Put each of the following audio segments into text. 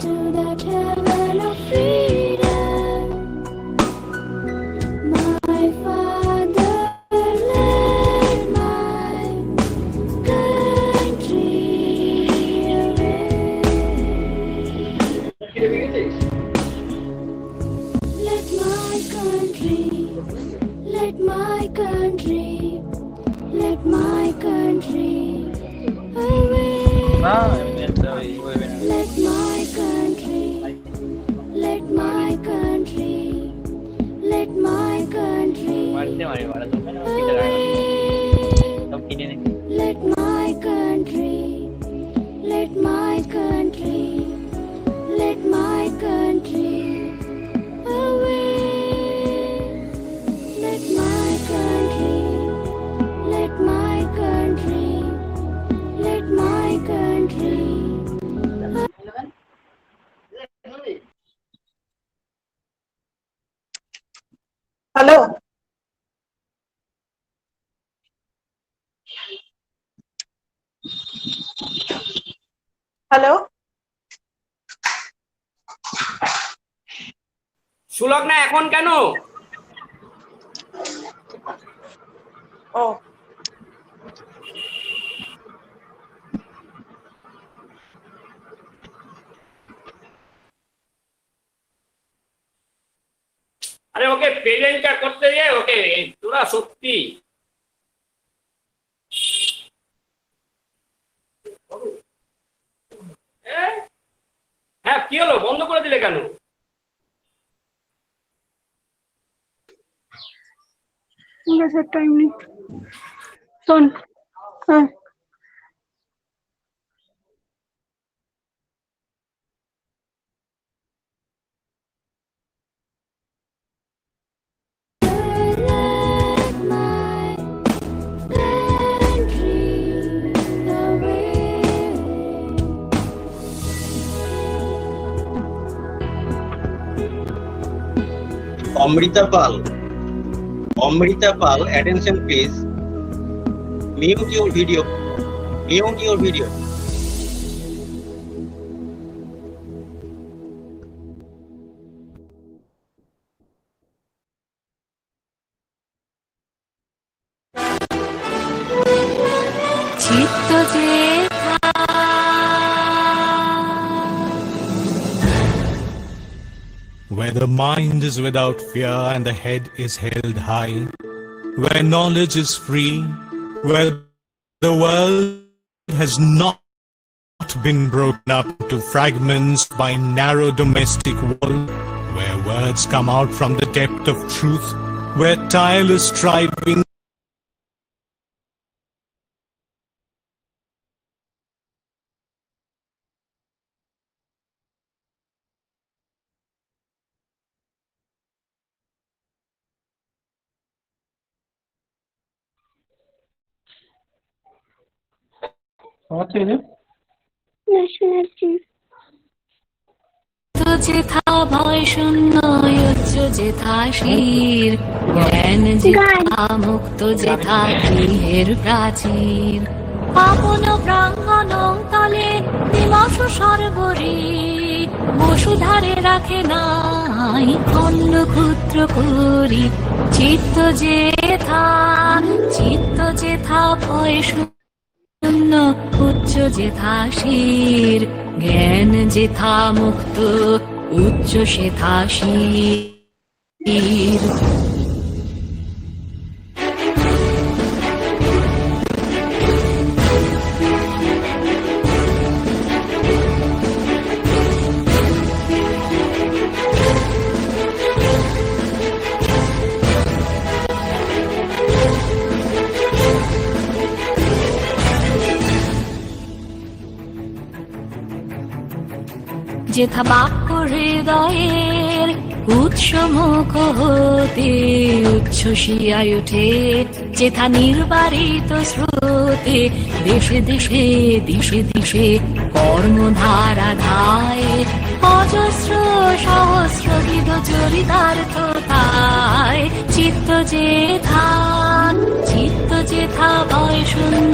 to that heaven of freedom. My fatherland, my country away. Let my country, let my country, let my country away. Let my country, let my country, let my country away. Let my country, let my country, let my country away. Let my country, let my country, let my country. Hello, hello, Sulagna এখন কেন? ও আরে ওকে প্রেজেন্টটা করতে দিয়ে ওকে তোরা সত্যি হ্যাঁ কি হলো, বন্ধ করে দিলে কেন? টাইম নেই। শোন, হ্যাঁ Amrita Pal, attention please. Mute your video. Mute your video. Where the mind is without fear and the head is held high, where knowledge is free, where the world has not been broken up into fragments by narrow domestic wall, where words come out from the depth of truth, where tireless striving যেথা ভয় শূন্য উচ্চ যেথা শির, জ্ঞান যেথা মুক্ত যেথা গৃহের প্রাচীর, আপন প্রাঙ্গণ তলে নিবাস সর্বরী, বসুধারে রাখে নাই খণ্ড ক্ষুদ্র করি, চিত্ত যেথা ভয় শূন্য উচ্চ যেথা শির, জ্ঞান যেথা মুক্ত উচ্চ সেথা শির। যেথা বাক্য হৃদয়ের উৎসমুখ হতে উচ্ছ্বসিয়া উঠে, যেথা নির্বারিত স্রোতে দেশে দেশে দিশে দিশে কর্মধারা ধায়, অজস্র সহস্রবিধ চরিতার্থতায়, চিত্ত যেথা ভয় শূন্য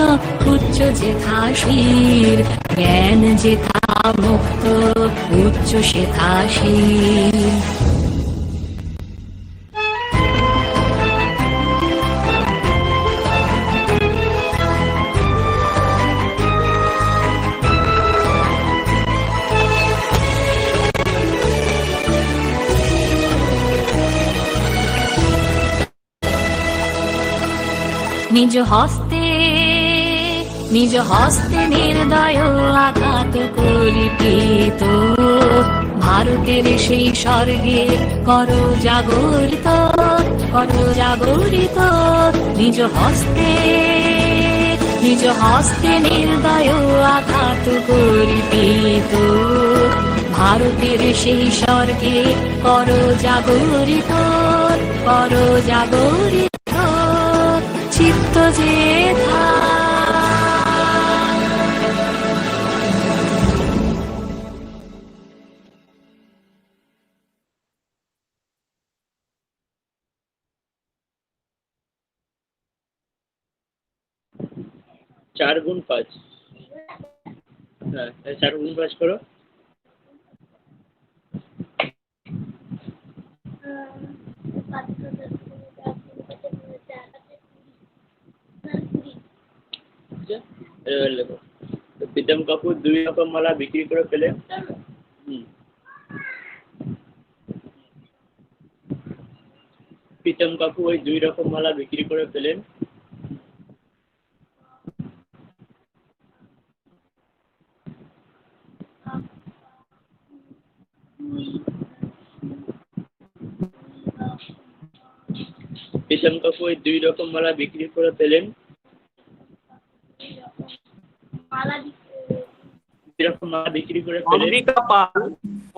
উচ্চ যেথা শির, জ্ঞান যেথা মুক্ত উচ্চ শেখাশীল। নিজ হস্তে নির্দয় আঘাত করিপিত ভারতের সেই স্বর্গে করো জাগরিত, নিজ হস্তে নির্দয় আঘাত করিপিত ভারতের সেই স্বর্গে করো জাগরিত, চিত্ত যেথা। চার গুণ পাঁচ, হ্যাঁ 4 গুণ 5 করো। এবার লেখো, প্রীতম কাপুর 2 রকম মালা বিক্রি করে পেলেন। প্রীতম কাকু ওই 2 রকম মালা বিক্রি করে পেলেন। প্রীতম কাকু ওই 2 রকম মালা বিক্রি করে পেলেন।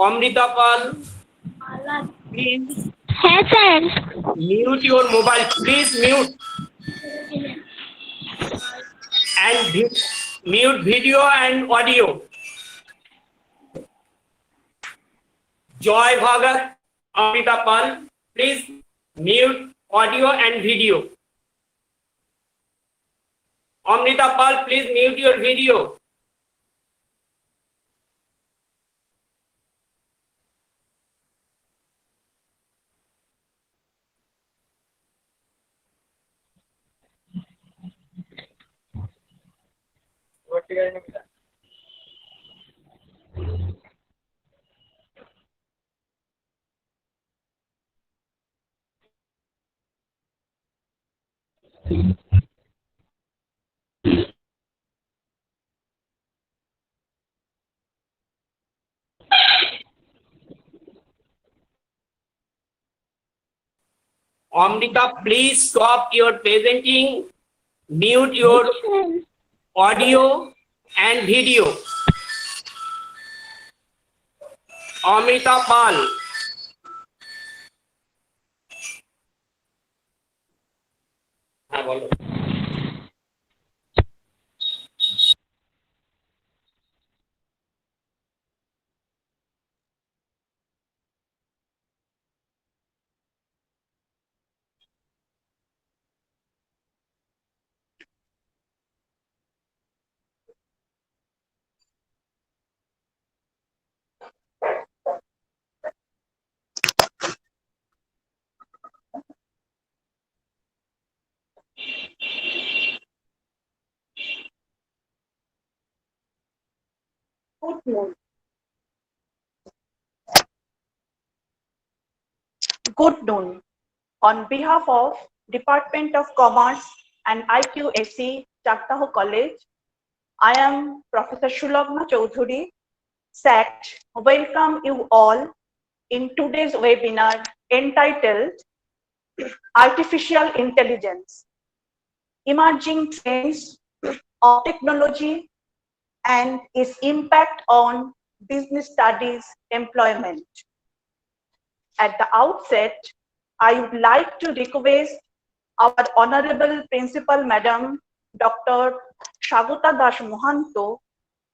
অমৃতা পাল, প্লিজ হ্যাঁ sir. mute your mobile, please mute and mute video and audio. Joy Bhagat, Amrita Pal, please mute audio and video. Amrita Pal, please mute your video. Amrita, please stop your presenting, mute your audio and video. Amrita Pal. হ্যাঁ বলো। Good noon. On behalf of Department of Commerce and IQAC, Chakdaha College, I am Professor Shulagna Choudhury, SAT. Welcome you all in today's webinar entitled Artificial Intelligence, Emerging Trends of Technology and its Impact on Business Studies Employment. At the outset, I would like to request our Honorable Principal Madam, Dr. Chakdaha Das Mohanto,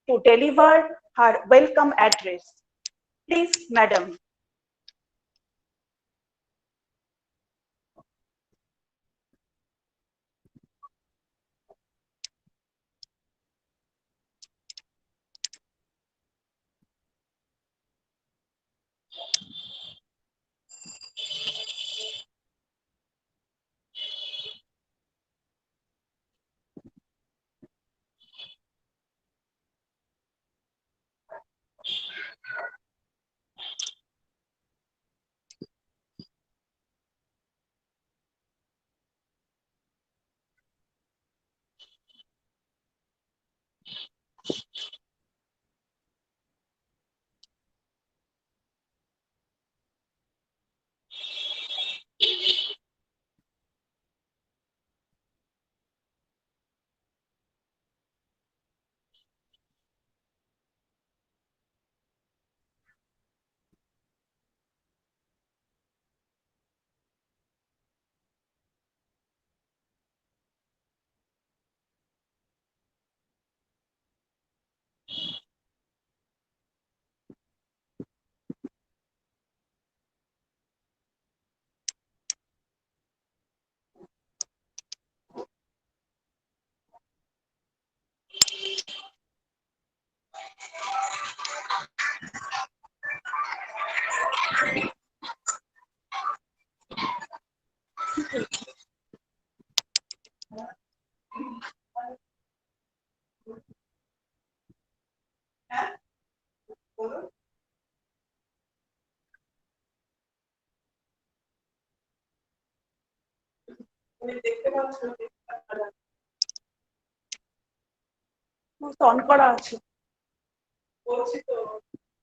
to deliver her welcome address. Please, Madam. On করা আছে,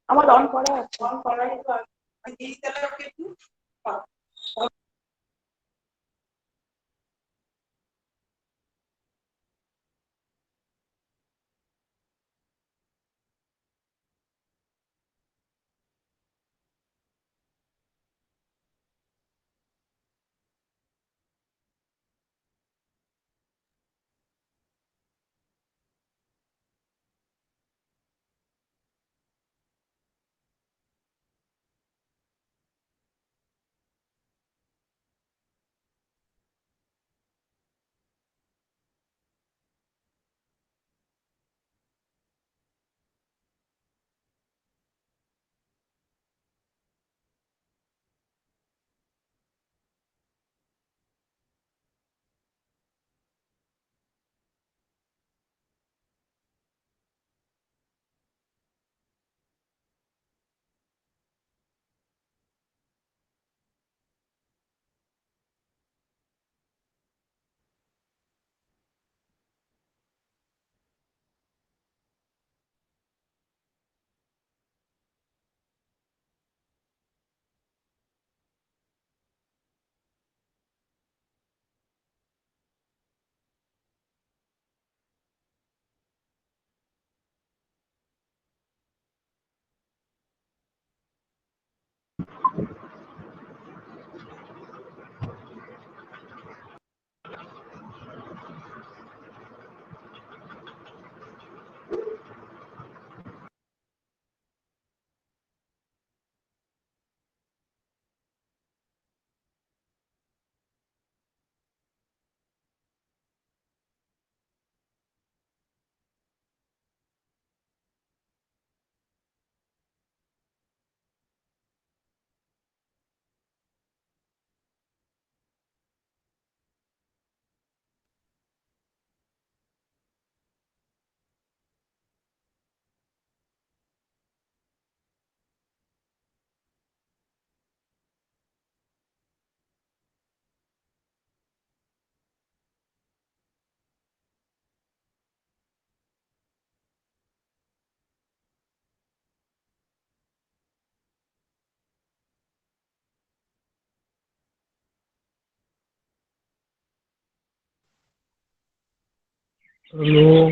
আমার on করা আছে। Hello.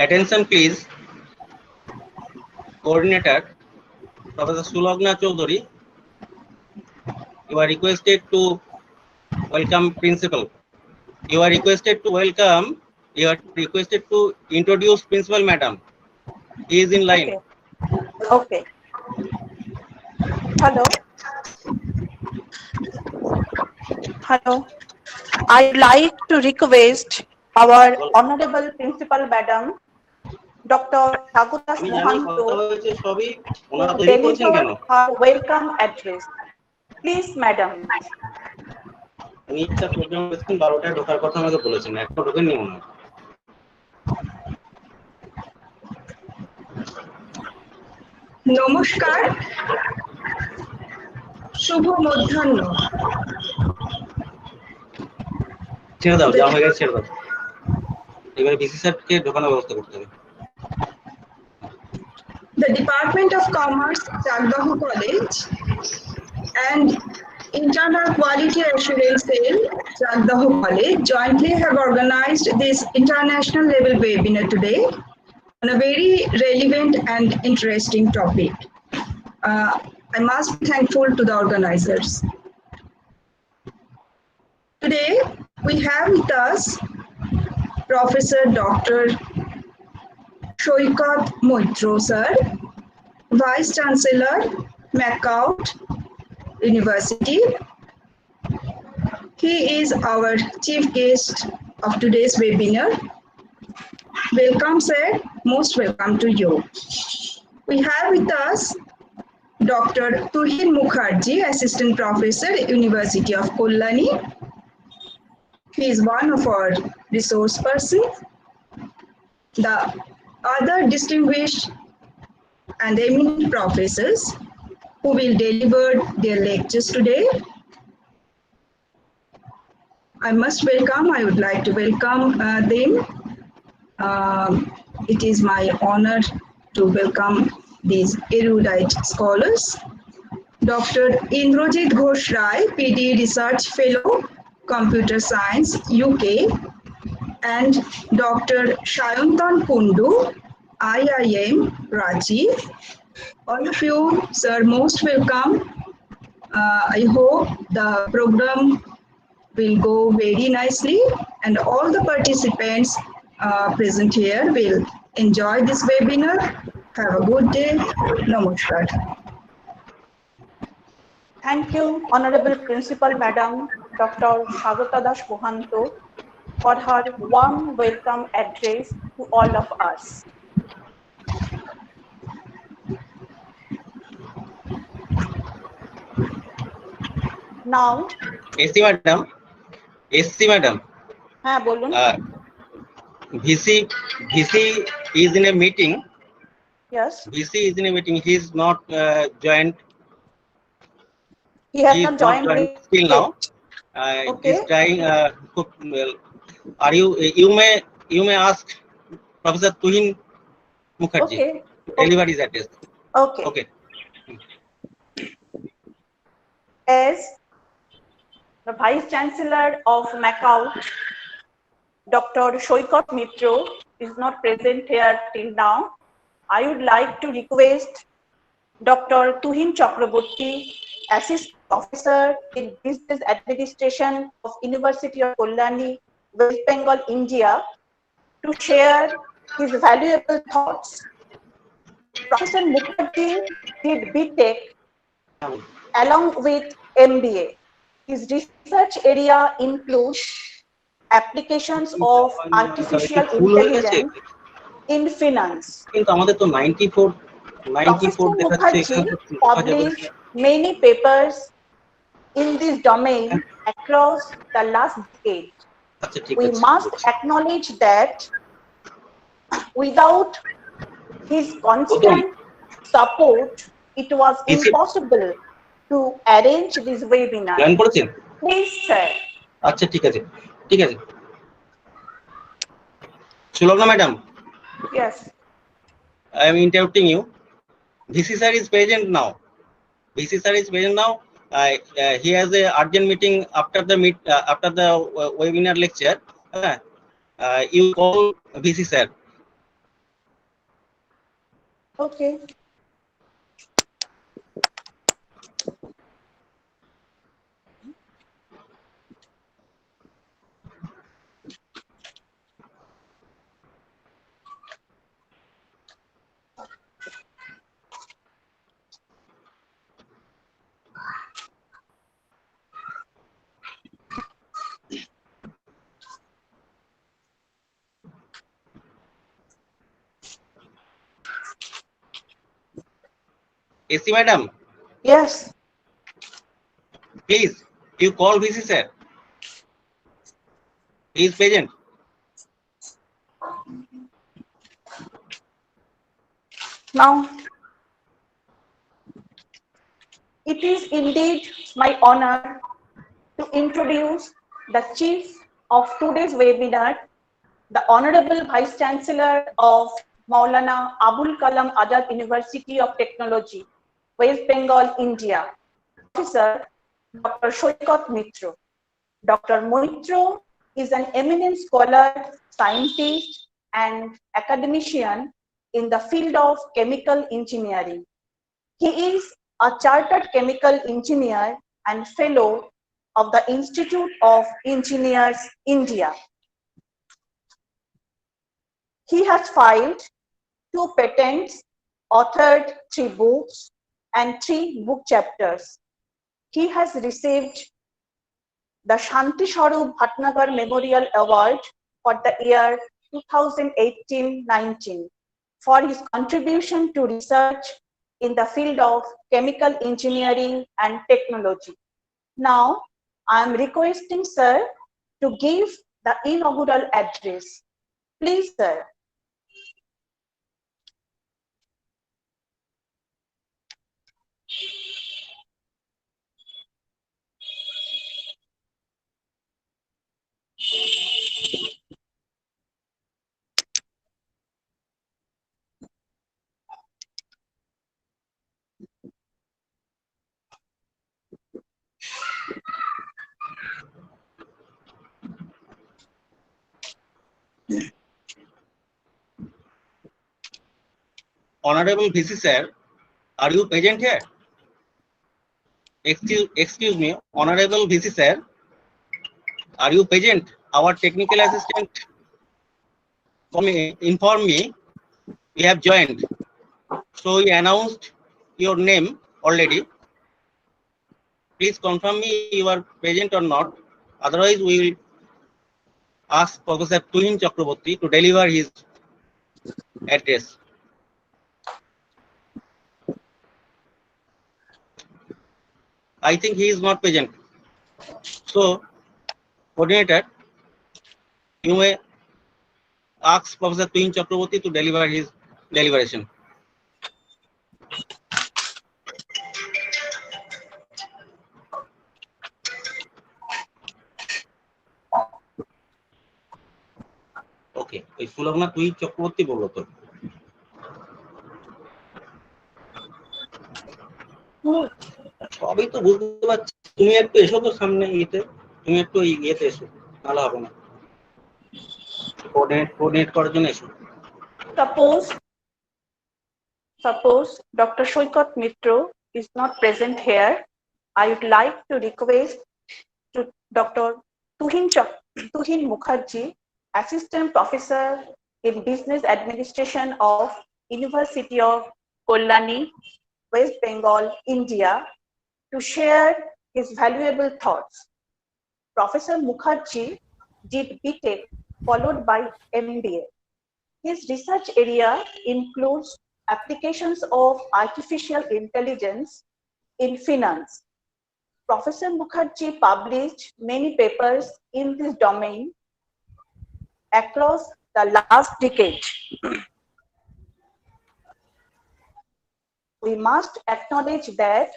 Attention please. Coordinator, Professor Sulagna Choudhury, you are requested to welcome principal. You are requested to welcome, you are requested to introduce principal madam. He is in line. Okay. Hello. Hello. I'd like to request our honorable principal madam, Dr. Chakdaha আমি জানি Mohanto, কথা হয়েছে সবই, to ওনারা দেরি করছেন deliver কেন? her welcome address. Please, madam. উনি একটা প্রোগ্রাম করেছেন 12টায় ঢোকার কথা আমাকে বলেছেন, একটা ঢোকেননি মনে হয়। নমস্কার, শুভ মধ্যাহ্ন। ছেড়ে দাও, যা হয়ে গেছে ছেড়ে দাও। এবারে বিসি স্যারকে ঢোকানোর ব্যবস্থা করতে হবে। The Department of Commerce, Chakdaha College, and Internal Quality Assurance Cell, Chakdaha College, jointly have organized this international level webinar today on a very relevant and interesting topic. I must be thankful to the organizers. Today, we have with us Professor Dr. Shoikat Moitro, sir, Vice Chancellor, McCourt University. He is our chief guest of today's webinar. Welcome, sir. Most welcome to you. We have with us Dr. Tuhin Mukherjee, Assistant Professor, University of Kollani. He is one of our resource persons. The other distinguished and eminent professors who will deliver their lectures today. I would like to welcome them. It is my honor to welcome these erudite scholars. Dr. Indrajit Ghosh Rai, PD Research Fellow, Computer Science, UK, and Dr. Shayantan Kundu, IIM, Ranchi. All of you, sir, most welcome. I hope the program will go very nicely and all the participants present here will enjoy this webinar. Have a good day. Namaskar. Thank you, Honorable Principal Madam, Dr. Chakdaha Mohanto, for her warm welcome address to all of us. Now, AC madam, হ্যাঁ বলুন। VC is in a meeting. Yes. VC is in a meeting. He is not joined. He has not joined till now. Okay. He's trying. Are you may ask Professor Tuhin Mukherjee. Okay. Deliver his address. Okay. Okay. As the Vice Chancellor of McCourt, Dr. Shoikat Mitro, is not present here till now, I would like to request Dr. Tuhin Chakraborty, Assistant Professor in Business Administration of University of Kollani, West Bengal, India, to share his valuable thoughts. Professor Mukherjee did BTech along with MBA. His research area includes applications of artificial intelligence in finance. কিন্তু আমাদের তো 94 দেখাচ্ছে। Mukherjee published many papers in this domain across the last decade. We must acknowledge that without his constant support, it was impossible to arrange this webinar. Join করেছেন? Please, sir. আচ্ছা ঠিক আছে। Sulagna madam, Yes. I am interrupting you. VC sir is present now. He has a urgent meeting after the webinar lecture. You call VC sir. Okay. AC madam, Yes. please, you call VC sir. He is present. Now, it is indeed my honor to introduce the chief of today's webinar, the Honorable Vice Chancellor of Maulana Abul Kalam Azad University of Technology, West Bengal, India, Professor Dr. Shoikat Mitro. Dr. Moitro is an eminent scholar, scientist, and academician in the field of chemical engineering. He is a chartered chemical engineer and fellow of the Institute of Engineers, India. He has filed 2 patents, authored 3 books, and 3 book chapters. He has received the Shanti Swarup Bhatnagar Memorial Award for the year 2018-19 for his contribution to research in the field of chemical engineering and technology. Now, I am requesting sir to give the inaugural address. Please, sir. Honorable VC sir, are you present here? Excuse me, Honorable VC sir, are you present? Our technical assistant informed me you have joined. So he announced your name already. Please confirm me you are present or not. Otherwise, we will ask Professor Tuhin Chakraborty to deliver his address. I think he is not present. So, coordinator, you may ask Professor Tuhin Chakraborty to deliver his deliberation. ওকে, ওই সুলগ্না তুই চক্রবর্তী বললো তো। সবই তো বুঝতে পারছি, তুমি একটু এসো তো সামনে ইয়েতে, তুমি একটু ইয়েতে এসো, ভালো হবে না, কোঅর্ডিনেট করার জন্য এসো। Suppose Dr. Shoikat Mitro is not present here, I would like to request to Dr. Tuhin Mukherjee, Assistant Professor in Business Administration of University of Kollani, West Bengal, India, to share his valuable thoughts. Professor Mukherjee did BTech followed by MBA. His research area includes applications of artificial intelligence in finance. Professor Mukherjee published many papers in this domain across the last decade. We must acknowledge that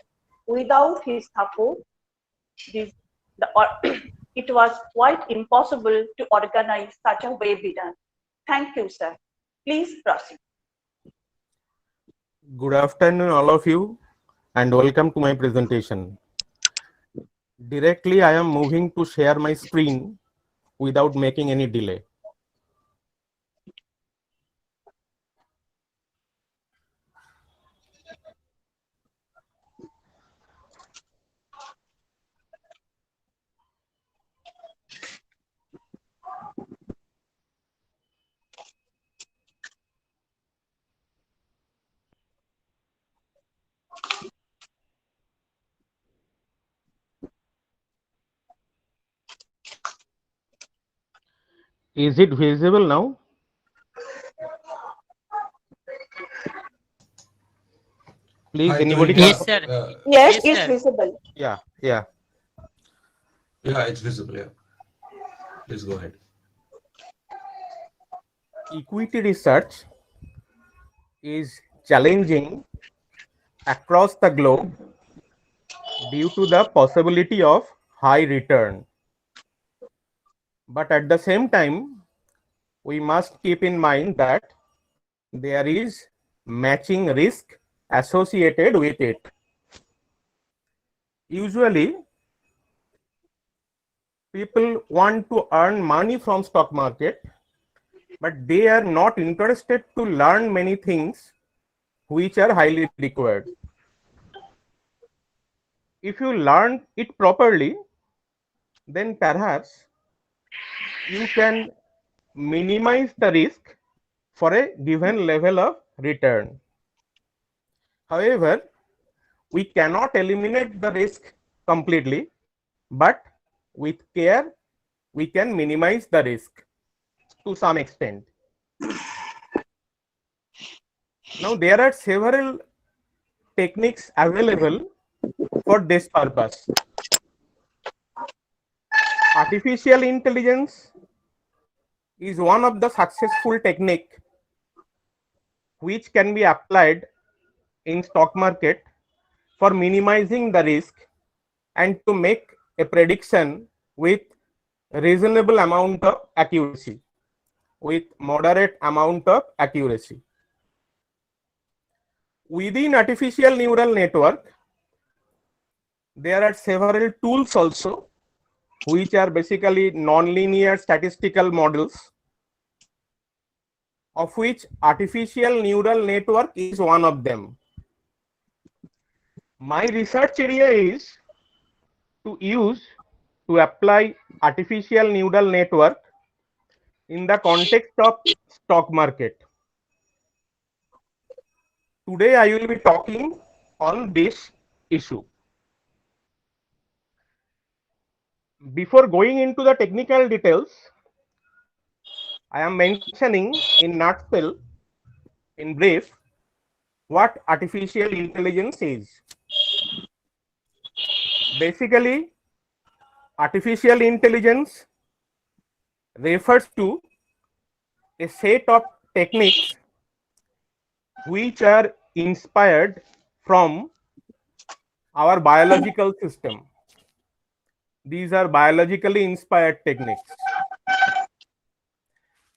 without his support, it was quite impossible to organize such a webinar. Thank you, sir. Please proceed. Good afternoon, all of you, and welcome to my presentation. Directly, I am moving to share my screen without making any delay. Is it visible now? Please, Hi, anybody doing can. Yes, well. sir. Yes, Yes, it's sir. visible. Yeah, yeah. Yeah, it's visible. Yeah. Please go ahead. Equity research is challenging across the globe due to the possibility of high return. But at the same time, we must keep in mind that there is matching risk associated with it. Usually, people want to earn money from stock market, but they are not interested to learn many things which are highly required. If you learn it properly, then perhaps you can minimize the risk for a given level of return. However, we cannot eliminate the risk completely, but with care, we can minimize the risk to some extent. Now, there are several techniques available for this purpose. Artificial intelligence is one of the successful technique which can be applied in stock market for minimizing the risk and to make a prediction with reasonable amount of accuracy, with moderate amount of accuracy. Within artificial neural network, there are several tools also which are basically nonlinear statistical models, of which artificial neural network is one of them. My research area is to apply artificial neural network in the context of stock market. Today I will be talking on this issue. Before going into the technical details, I am mentioning in nutshell, in brief, what artificial intelligence is. Basically, artificial intelligence refers to a set of techniques which are inspired from our biological system. These are biologically inspired techniques.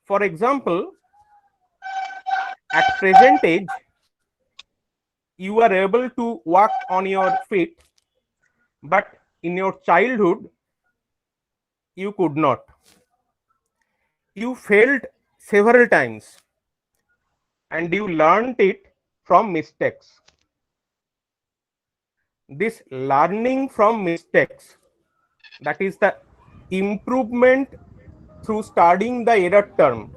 For example, at present age, you are able to walk on your feet, but in your childhood, you could not. You failed several times and you learned it from mistakes. This learning from mistakes, that is the improvement through studying the error term,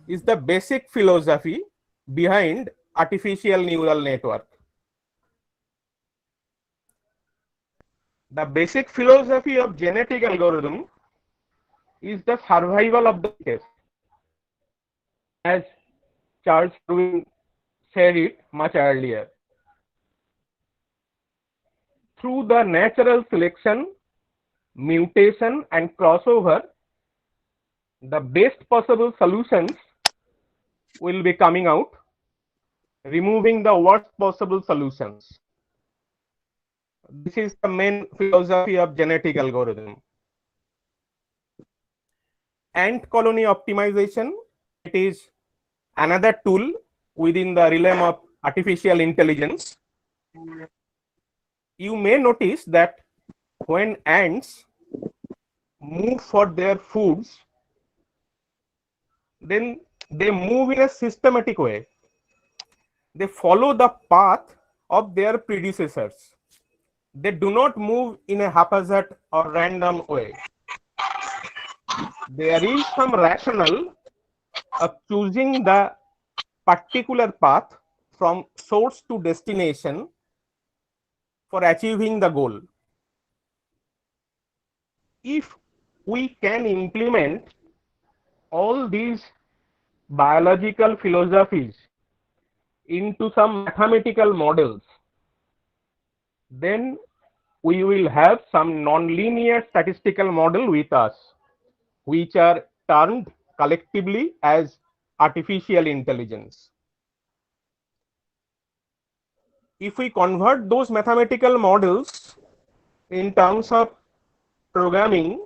is the basic philosophy behind artificial neural network. The basic philosophy of genetic algorithm is the survival of the fittest, as Charles Darwin said it much earlier. Through the natural selection, mutation and crossover, the best possible solutions will be coming out, removing the worst possible solutions. This is the main philosophy of genetic algorithm. Ant colony optimization, it is another tool within the realm of artificial intelligence. You may notice that when ants move for their foods, then they move in a systematic way. They follow the path of their predecessors. They do not move in a haphazard or random way. There is some rationale of choosing the particular path from source to destination for achieving the goal. If we can implement all these biological philosophies into some mathematical models, then we will have some nonlinear statistical model with us, which are termed collectively as artificial intelligence. If we convert those mathematical models in terms of programming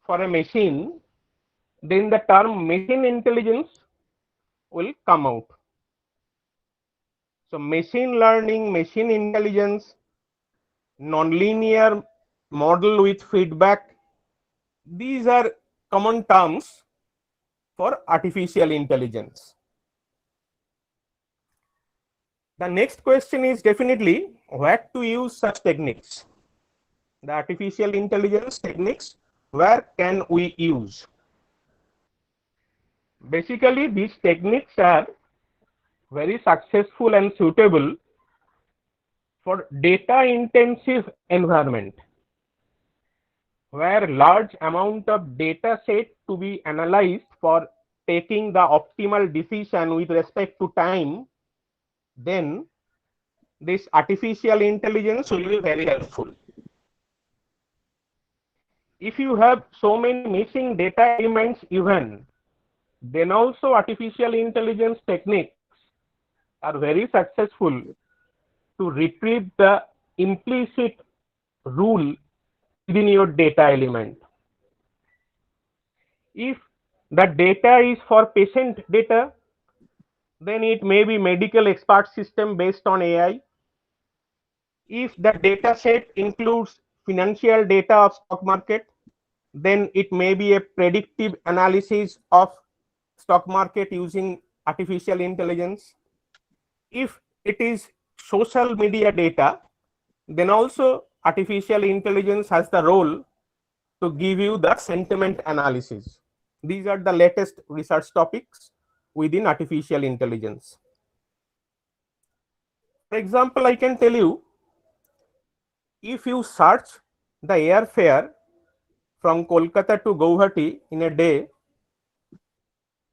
for a machine, then the term machine intelligence will come out. So machine learning, machine intelligence, nonlinear model with feedback, these are common terms for artificial intelligence. The next question is definitely where to use such techniques. The artificial intelligence techniques, where can we use? Basically, these techniques are very successful and suitable for data intensive environment, where large amount of data set to be analyzed for taking the optimal decision with respect to time, then this artificial intelligence will be very helpful. If you have so many missing data elements even, then also artificial intelligence techniques are very successful to retrieve the implicit rule within your data element. If the data is for patient data, then it may be medical expert system based on AI. If the data set includes financial data of stock market, then it may be a predictive analysis of stock market using artificial intelligence. If it is social media data, then also artificial intelligence has the role to give you the sentiment analysis. These are the latest research topics within artificial intelligence. For example, I can tell you, if you search the airfare from Kolkata to Guwahati in a day,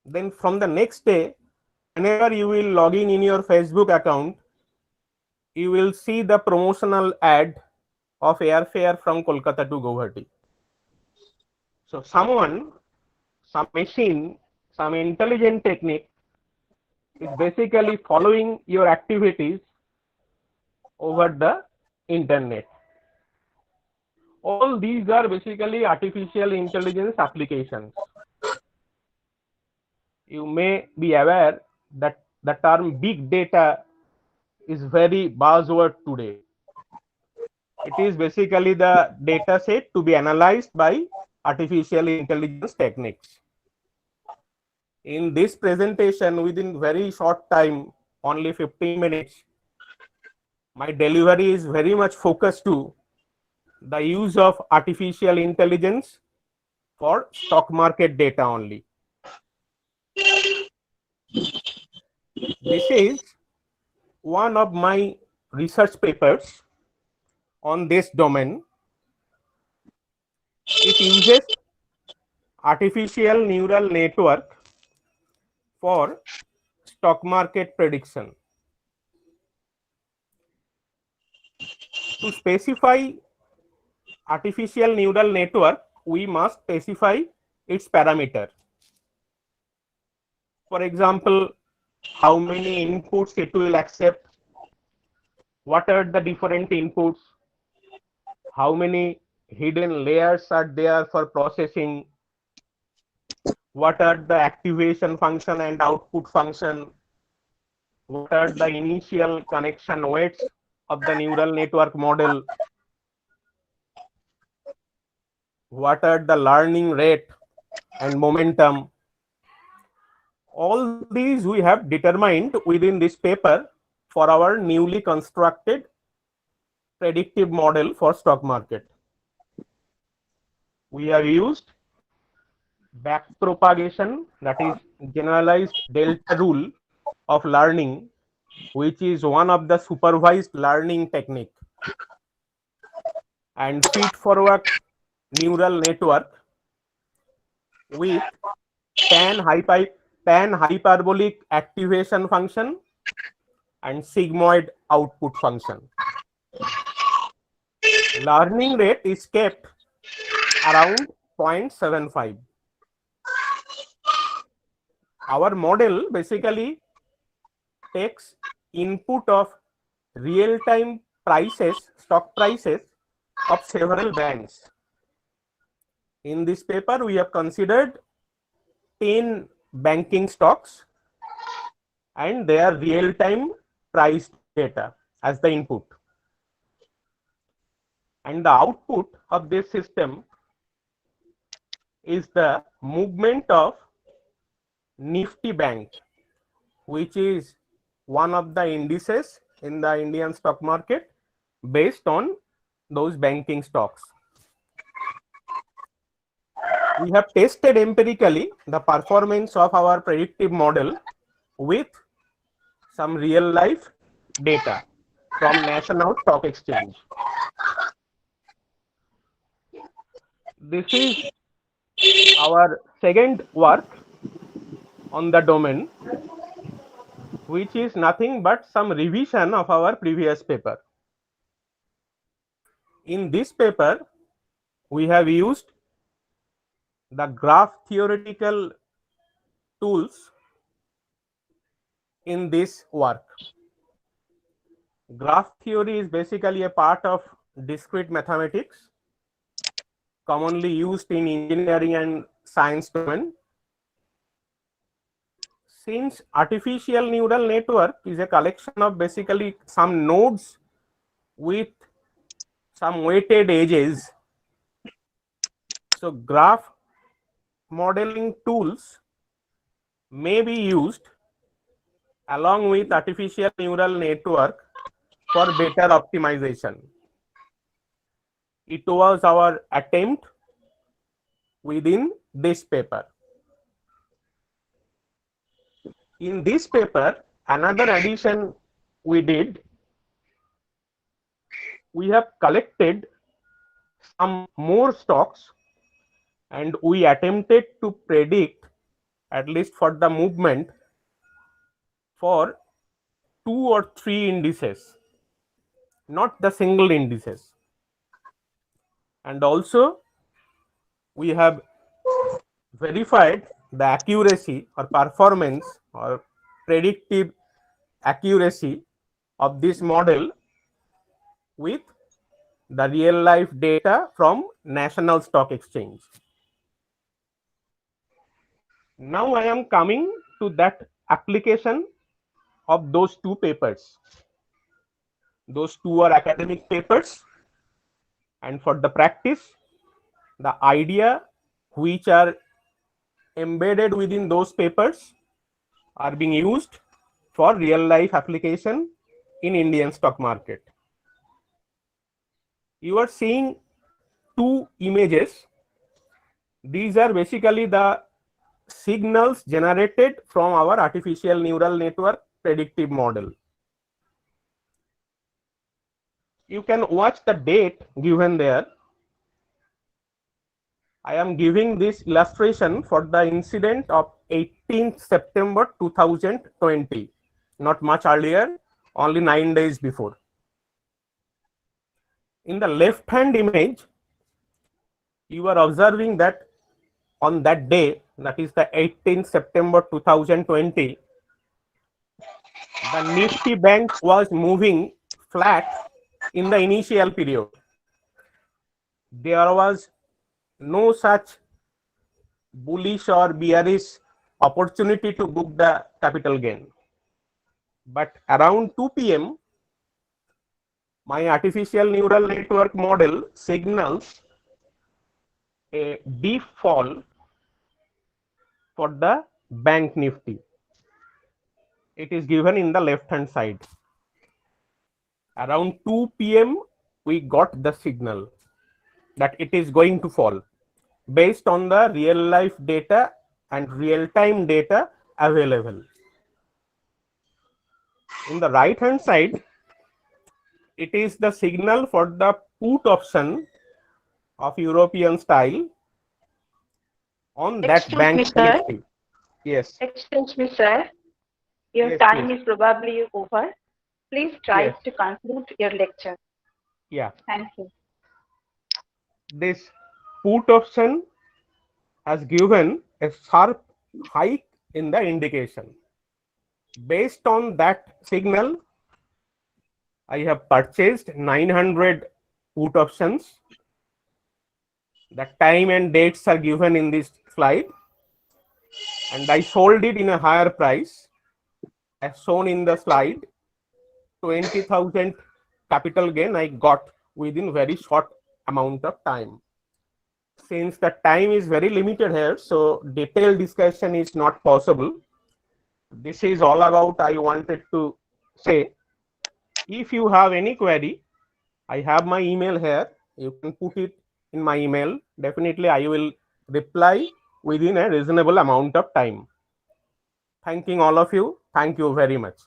then from the next day, whenever you will log in your Facebook account, you will see the promotional ad of airfare from Kolkata to Guwahati. So someone, some machine, some intelligent technique is basically following your activities over the internet. All these are basically artificial intelligence applications. You may be aware that the term big data is very buzzword today. It is basically the data set to be analyzed by artificial intelligence techniques. In this presentation, within very short time, only 15 minutes, my delivery is very much focused to the use of artificial intelligence for stock market data only. This is one of my research papers on this domain. It uses artificial neural network for stock market prediction. To specify artificial neural network, we must specify its parameter. For example, how many inputs it will accept, what are the different inputs, how many hidden layers are there for processing, what are the activation function and output function, what are the initial connection weights of the neural network model, what are the learning rate and momentum. All these we have determined within this paper for our newly constructed predictive model for stock market. We have used backpropagation, that is generalized delta rule of learning, which is one of the supervised learning technique, and feed forward neural network with tan hyperbolic activation function and sigmoid output function. Learning rate is kept around 0.75. Our model basically takes input of real-time prices, stock prices of several banks. In this paper, we have considered 10 banking stocks and their real-time price data as the input. And the output of this system is the movement of Nifty Bank, which is one of the indices in the Indian stock market based on those banking stocks. We have tested empirically the performance of our predictive model with some real life data from National Stock Exchange. This is our second work on the domain, which is nothing but some revision of our previous paper. In this paper, we have used the graph theoretical tools in this work. Graph theory is basically a part of discrete mathematics, commonly used in engineering and science domain. Since artificial neural network is a collection of basically some nodes with some weighted edges, so graph modeling tools may be used along with artificial neural network for better optimization. It was our attempt within this paper. In this paper, another addition we did, we have collected some more stocks and we attempted to predict, at least for the movement, for 2 or 3 indices, not the single indices. And also we have verified the accuracy or performance or predictive accuracy of this model with the real life data from National Stock Exchange. Now I am coming to that application of those 2 papers. Those 2 are academic papers, and for the practice, the idea which are embedded within those papers are being used for real life application in Indian stock market. You are seeing 2 images. These are basically the signals generated from our artificial neural network predictive model. You can watch the date given there. I am giving this illustration for the incident of 18th September 2020, not much earlier, only 9 days before. In the left hand image, you are observing that on that day, that is the 18th September 2020, the Nifty Bank was moving flat in the initial period. There was no such bullish or bearish opportunity to book the capital gain. But around 2 p.m., my artificial neural network model signals a deep fall for the bank Nifty. It is given in the left hand side. Around 2 p.m., we got the signal that it is going to fall based on the real life data and real time data available. In the right hand side, it is the signal for the put option of European style on that Excuse bank me, sir. DSP. Yes, Excuse me, sir. Your yes, time please. is probably over. Please try Yes, to conclude your lecture. yeah. Thank you. This put option has given a sharp hike in the indication. Based on that signal, I have purchased 900 put options. The time and dates are given in this slide, and I sold it in a higher price as shown in the slide. 20,000 capital gain I got within very short amount of time. Since the time is very limited here, so detailed discussion is not possible. This is all about I wanted to say. If you have any query, I have my email here. You can put it in my email. Definitely, I will reply within a reasonable amount of time. Thanking all of you. Thank you very much.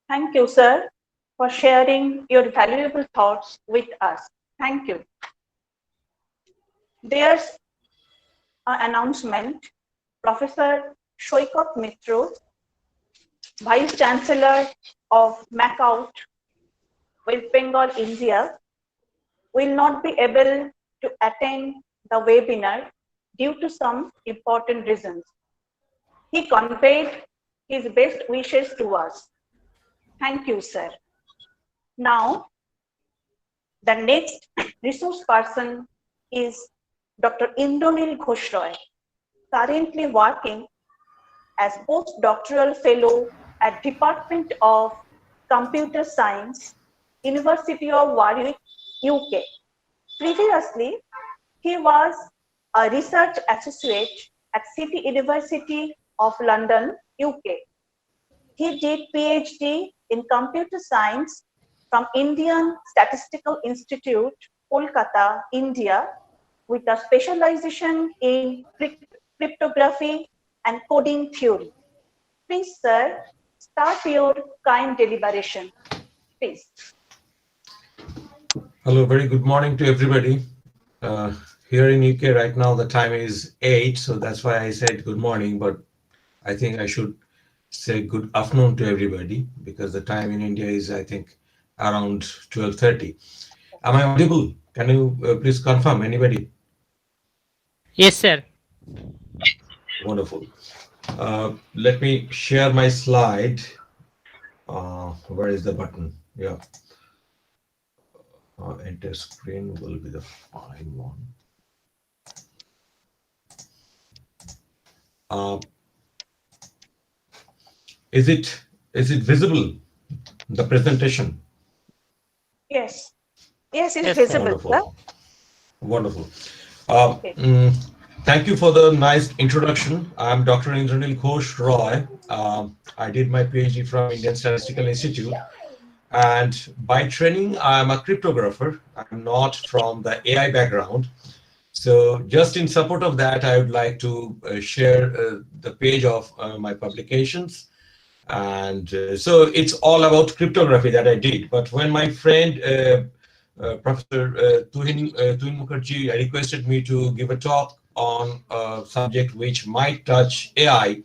Thank you, sir, for sharing your valuable thoughts with us. Thank you. There's an announcement. Professor Shoykot Mitro, Vice Chancellor of MACOUT, West Bengal, India, will not be able to attend the webinar due to some important reasons. He conveyed his best wishes to us. Thank you, sir. Now, the next resource person is Dr. Indranil Ghosh Roy, currently working as postdoctoral fellow at Department of Computer Science, University of Warwick, UK. Previously, he was a research associate at City University of London, UK. He did PhD in computer science from Indian Statistical Institute, Kolkata, India, with a specialization in cryptography and coding theory. Please, sir, start your kind deliberation. Please. Hello, very good morning to everybody. Here in UK right now, the time is 8, so that's why I said good morning, but I think I should say good afternoon to everybody because the time in India is, I think, around 12:30. Am I audible? Can you please confirm, anybody? Yes, sir. Wonderful. Let me share my slide. Where is the button? Yeah. Enter screen will be the fine one. Is it visible, the presentation? Yes. Yes, it's Yes, visible, Wonderful. sir. Wonderful. Okay. Thank you for the nice introduction. I'm Dr. Indranil Ghosh Roy. I did my PhD from Indian Statistical Institute. And by training, I'm a cryptographer. I'm not from the AI background. So just in support of that, I would like to share the page of my publications. And so it's all about cryptography that I did. But when my friend, Professor Tuhin Mukherjee requested me to give a talk on a subject which might touch AI,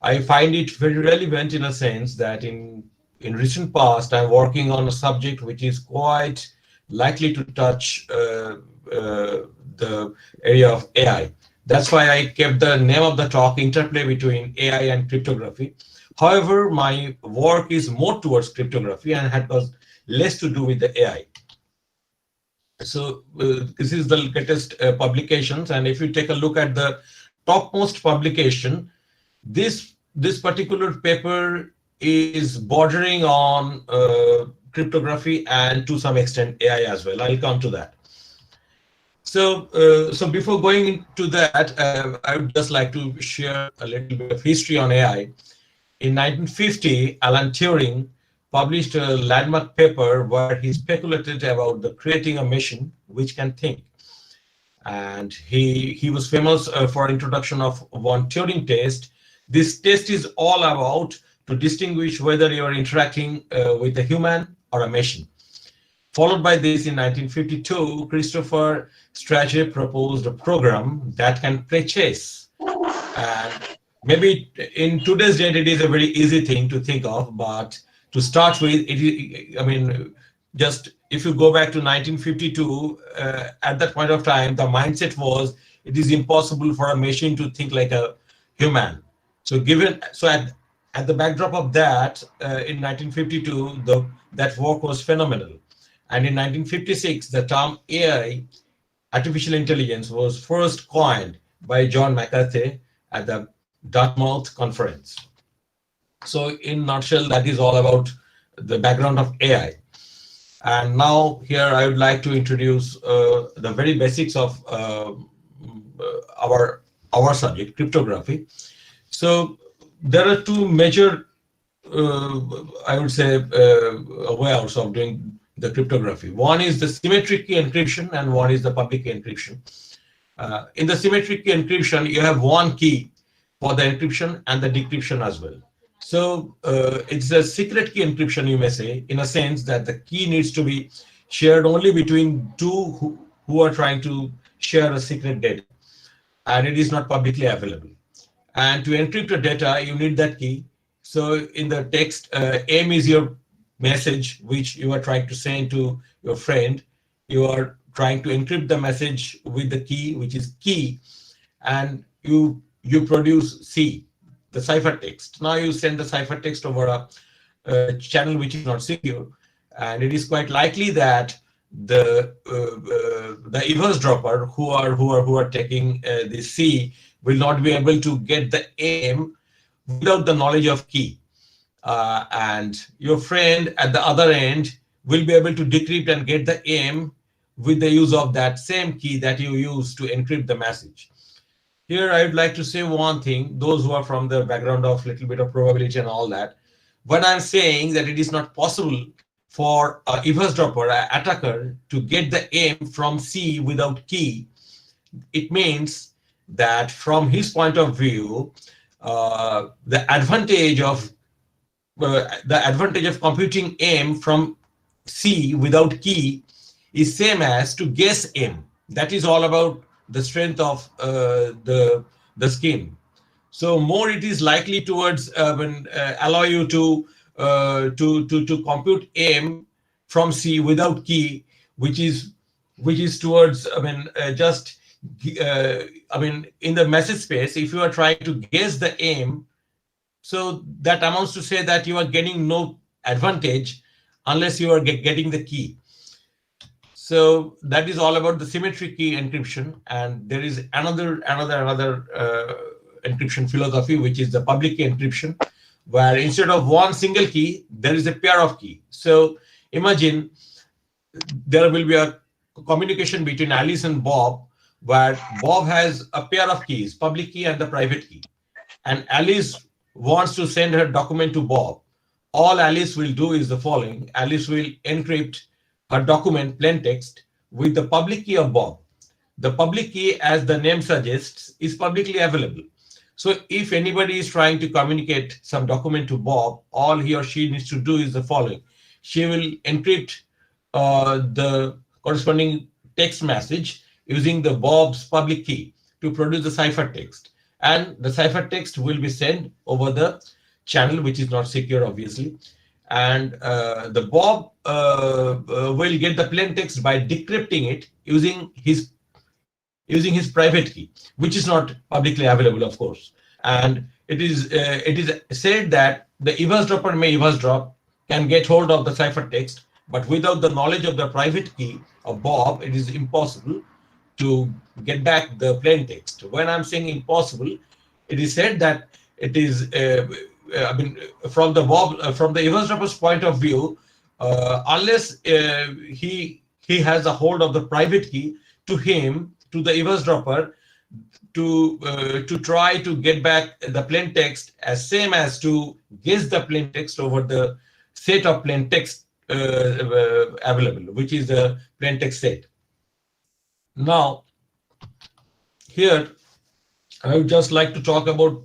I find it very relevant in a sense that in recent past, I'm working on a subject which is quite likely to touch the area of AI. That's why I kept the name of the talk Interplay Between AI and Cryptography. However, my work is more towards cryptography and has less to do with the AI. So this is the latest publications, and if you take a look at the topmost publication, this particular paper is bordering on cryptography and to some extent AI as well. I'll come to that. So before going into that, I would just like to share a little bit of history on AI. In 1950, Alan Turing published a landmark paper where he speculated about the creating a machine which can think. And he was famous for introduction of one Turing test. This test is all about to distinguish whether you are interacting with a human or a machine. Followed by this, in 1952, Christopher Strachey proposed a program that can play chess. And maybe in today's date, it is a very easy thing to think of, but to start with, I mean, just if you go back to 1952, at that point of time, the mindset was it is impossible for a machine to think like a human. So at the backdrop of that, in 1952, that work was phenomenal. And in 1956, the term AI, artificial intelligence, was first coined by John McCarthy at the Dartmouth conference. So in nutshell, that is all about the background of AI. And now here I would like to introduce the very basics of our subject, cryptography. So there are two major, I would say, ways of doing the cryptography. One is the symmetric key encryption and one is the public key encryption. In the symmetric key encryption, you have one key for the encryption and the decryption as well. So it's a secret key encryption, you may say, in a sense that the key needs to be shared only between two who are trying to share a secret data, and it is not publicly available. And to encrypt the data, you need that key. So in the text, M is your message which you are trying to send to your friend. You are trying to encrypt the message with the key, which is key, and you produce C, the ciphertext. Now you send the ciphertext over a channel which is not secure, and it is quite likely that the eavesdropper who are taking the C will not be able to get the M without the knowledge of key. And your friend at the other end will be able to decrypt and get the M with the use of that same key that you use to encrypt the message. Here I would like to say one thing, those who are from the background of little bit of probability and all that, when I'm saying that it is not possible for an eavesdropper, an attacker, to get the M from C without key, it means that from his point of view, the advantage of computing M from C without key is same as to guess M. That is all about the strength of the scheme. So more it is likely towards allow you to compute M from C without key, which is towards in the message space. If you are trying to guess the M, so that amounts to say that you are getting no advantage unless you are getting the key. So that is all about the symmetric key encryption, and there is another encryption philosophy, which is the public key encryption, where instead of one single key, there is a pair of key. So imagine there will be a communication between Alice and Bob, where Bob has a pair of keys, public key and the private key, and Alice wants to send her document to Bob. All Alice will do is the following: Alice will encrypt her document plain text with the public key of Bob. The public key, as the name suggests, is publicly available. So if anybody is trying to communicate some document to Bob, all he or she needs to do is the following: she will encrypt the corresponding text message using the Bob's public key to produce the ciphertext, and the ciphertext will be sent over the channel, which is not secure, obviously. And the Bob will get the plain text by decrypting it using his private key, which is not publicly available, of course. And it is said that the eavesdropper may eavesdrop, can get hold of the ciphertext, but without the knowledge of the private key of Bob, it is impossible to get back the plain text. When I'm saying impossible, it is said that it is from the eavesdropper's point of view, unless he has a hold of the private key, to the eavesdropper, to try to get back the plain text as same as to guess the plain text over the set of plain text available, which is the plain text set. Now, here I would just like to talk about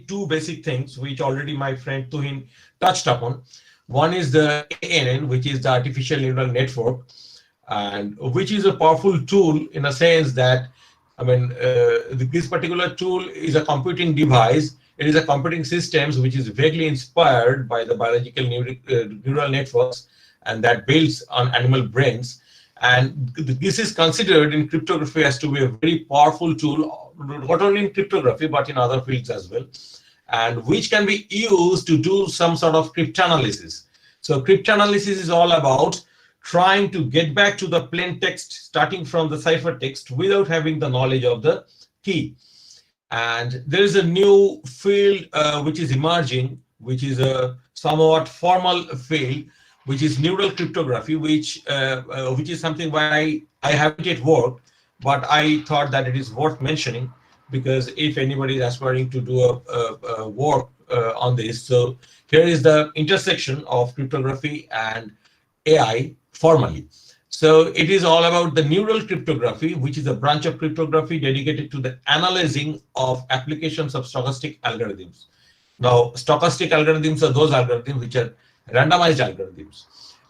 two basic things which already my friend Tuhin touched upon. One is the ANN, which is the artificial neural network, and which is a powerful tool in a sense that, I mean, this particular tool is a computing device. It is a computing systems which is vaguely inspired by the biological neural networks, and that builds on animal brains. And this is considered in cryptography as to be a very powerful tool, not only in cryptography, but in other fields as well, and which can be used to do some sort of cryptanalysis. So cryptanalysis is all about trying to get back to the plain text, starting from the ciphertext without having the knowledge of the key. And there is a new field which is emerging, which is a somewhat formal field, which is neural cryptography, which is something where I haven't yet worked, but I thought that it is worth mentioning, because if anybody is aspiring to do a work on this, so here is the intersection of cryptography and AI formally. So it is all about the neural cryptography, which is a branch of cryptography dedicated to the analyzing of applications of stochastic algorithms. Now, stochastic algorithms are those algorithms which are randomized algorithms,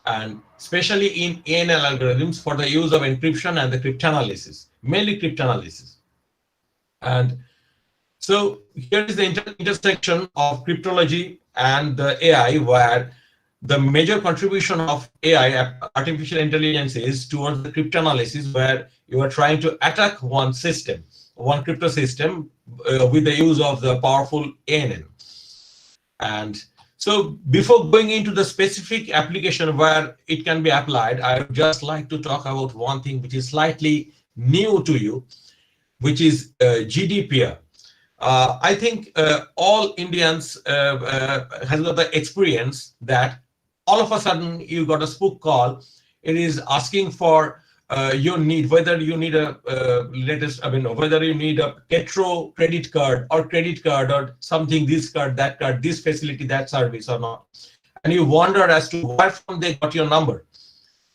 and especially in ANL algorithms for the use of encryption and the cryptanalysis, mainly cryptanalysis. And so here is the intersection of cryptology and the AI, where the major contribution of AI, artificial intelligence, is towards the cryptanalysis, where you are trying to attack one system, one crypto system, with the use of the powerful ANN. And so before going into the specific application where it can be applied, I would just like to talk about one thing which is slightly new to you, which is GDPR. I think all Indians has got the experience that all of a sudden you got a spook call. It is asking for your need, whether you need a whether you need a Petro credit card or something, this card, that card, this facility, that service or not. And you wonder as to where from they got your number.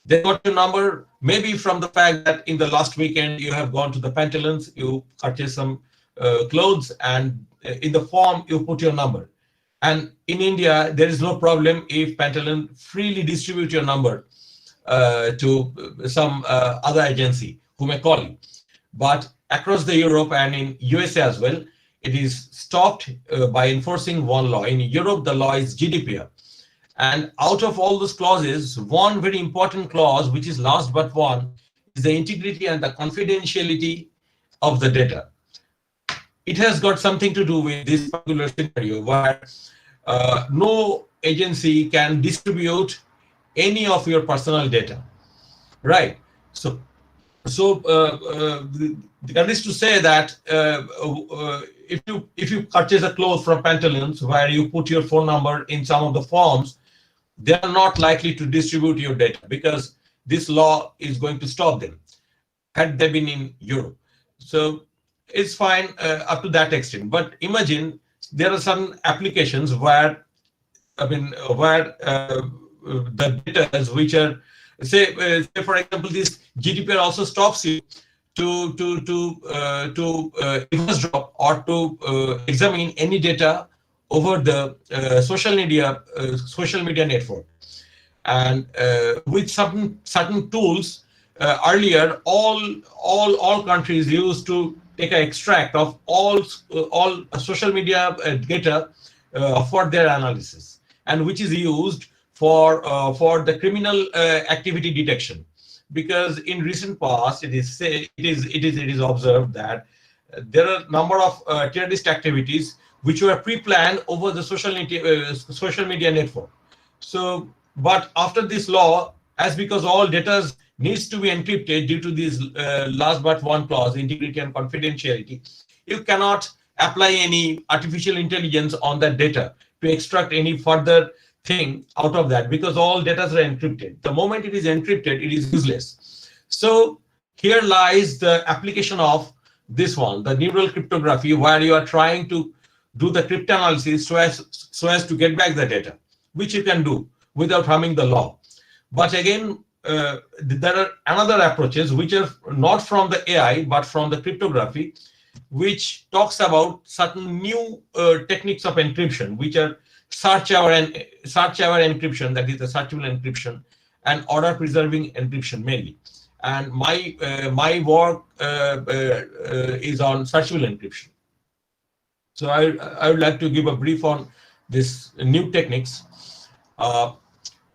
They got your number maybe from the fact that in the last weekend you have gone to the Pantaloons, you purchased some clothes, and in the form you put your number. And in India, there is no problem if Pantaloon freely distribute your number to some other agency who may call you. But across the Europe and in USA as well, it is stopped by enforcing one law. In Europe, the law is GDPR. And out of all those clauses, one very important clause, which is last but one, is the integrity and the confidentiality of the data. It has got something to do with this particular scenario where no agency can distribute any of your personal data, right? So that is to say that if you purchase a clothes from Pantaloons where you put your phone number in some of the forms, they are not likely to distribute your data because this law is going to stop them, had they been in Europe. So it's fine up to that extent. But imagine there are some applications where, the data which are, say for example, this GDPR also stops you to eavesdrop or to examine any data over the social media network. And with certain tools, earlier all countries used to take an extract of all social media data for their analysis, and which is used for the criminal activity detection. Because in recent past, it is observed that there are a number of terrorist activities which were pre-planned over the social media network. So, but after this law, as because all data needs to be encrypted due to this last but one clause, integrity and confidentiality, you cannot apply any artificial intelligence on that data to extract any further thing out of that, because all data are encrypted. The moment it is encrypted, it is useless. So here lies the application of this one, the neural cryptography, where you are trying to do the cryptanalysis so as to get back the data, which you can do without harming the law. But again, there are another approaches which are not from the AI but from the cryptography, which talks about certain new techniques of encryption, which are search-aware encryption, that is the searchable encryption, and order preserving encryption mainly. And my work is on searchable encryption. So I would like to give a brief on this new techniques.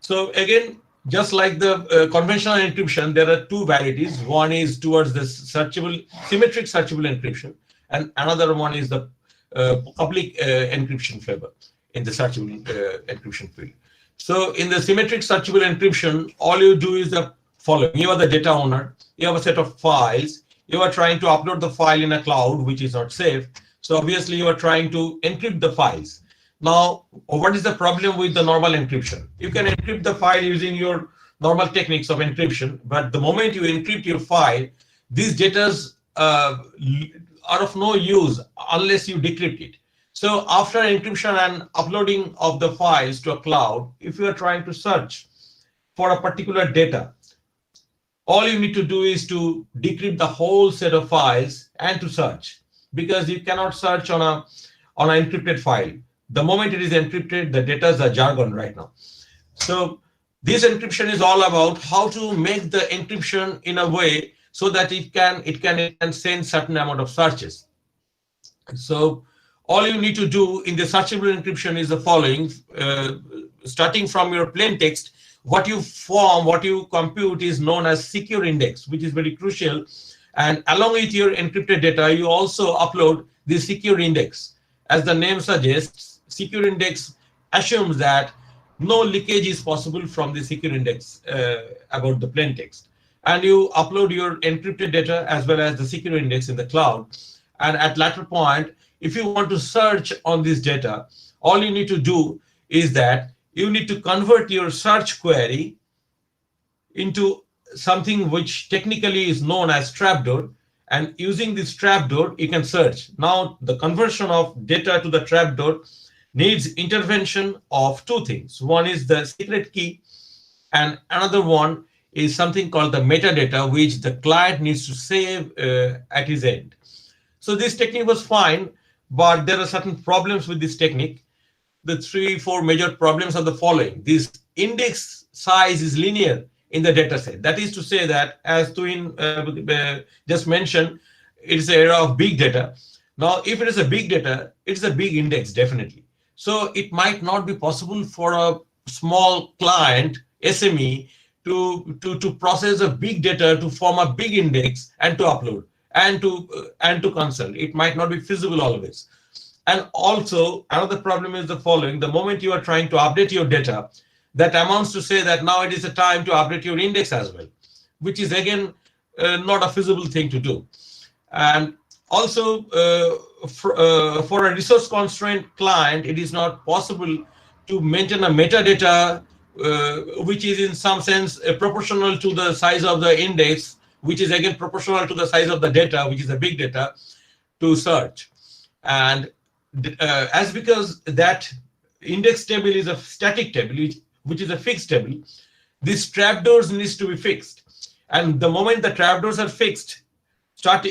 So again, just like the conventional encryption, there are two varieties. One is towards the symmetric searchable encryption, and another one is the public encryption flavor in the searchable encryption field. So in the symmetric searchable encryption, all you do is the following. You are the data owner, you have a set of files, you are trying to upload the file in a cloud, which is not safe. So obviously you are trying to encrypt the files. Now, what is the problem with the normal encryption? You can encrypt the file using your normal techniques of encryption, but the moment you encrypt your file, these data are of no use unless you decrypt it. So after encryption and uploading of the files to a cloud, if you are trying to search for a particular data, all you need to do is to decrypt the whole set of files and to search, because you cannot search on an encrypted file. The moment it is encrypted, the data is a jargon right now. So this encryption is all about how to make the encryption in a way so that it can send certain amount of searches. So all you need to do in the searchable encryption is the following. Starting from your plain text, what you compute is known as secure index, which is very crucial. And along with your encrypted data, you also upload the secure index. As the name suggests, secure index assumes that no leakage is possible from the secure index about the plain text. And you upload your encrypted data as well as the secure index in the cloud. And at latter point, if you want to search on this data, all you need to do is that you need to convert your search query into something which technically is known as trapdoor, and using this trapdoor you can search. Now the conversion of data to the trapdoor needs intervention of two things. One is the secret key, and another one is something called the metadata, which the client needs to save at his end. So this technique was fine, but there are certain problems with this technique. The 3-4 major problems are the following. This index size is linear in the data set. That is to say that, as Tuin just mentioned, it's an era of big data. Now, if it is a big data, it's a big index, definitely. So it might not be possible for a small client, SME, to process a big data to form a big index and to upload and to consult. It might not be feasible always. And also, another problem is the following. The moment you are trying to update your data, that amounts to say that now it is a time to update your index as well, which is again not a feasible thing to do. And also, for a resource constrained client, it is not possible to maintain a metadata which is in some sense proportional to the size of the index, which is again proportional to the size of the data, which is a big data, to search. And as because that index table is a static table, which is a fixed table, these trapdoors needs to be fixed. And the moment the trapdoors are fixed, start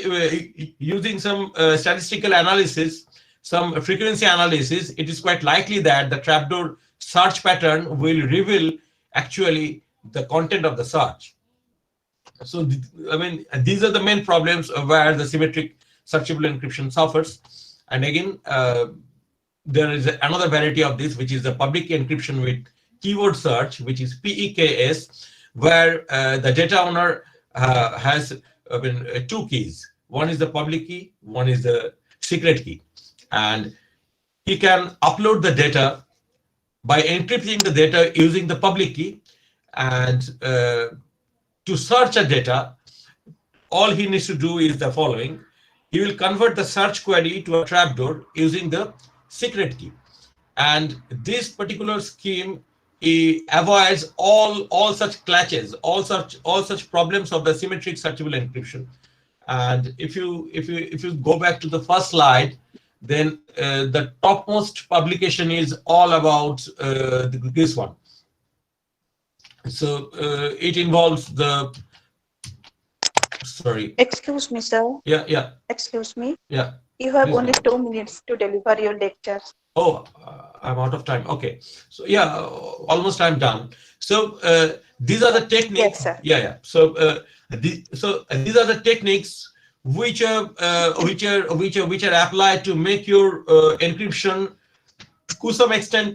using some statistical analysis, some frequency analysis, it is quite likely that the trapdoor search pattern will reveal actually the content of the search. So, I mean, these are the main problems where the symmetric searchable encryption suffers. And again, there is another variety of this, which is the public encryption with keyword search, which is PEKS, where the data owner has two keys. One is the public key, one is the secret key. And he can upload the data by encrypting the data using the public key. And to search a data, all he needs to do is the following. He will convert the search query to a trapdoor using the secret key. And this particular scheme avoids all such clashes, all such problems of the symmetric searchable encryption. And if you go back to the first slide, then the topmost publication is all about this one. So it involves the, sorry. Excuse me, sir. Yeah. Excuse me. Yeah. You have Please. only 2 minutes to deliver your lectures. Oh, I'm out of time. Okay. So yeah, almost I'm done. So these are the techniques. Yes, sir. Yeah. So these are the techniques which are applied to make your encryption to some extent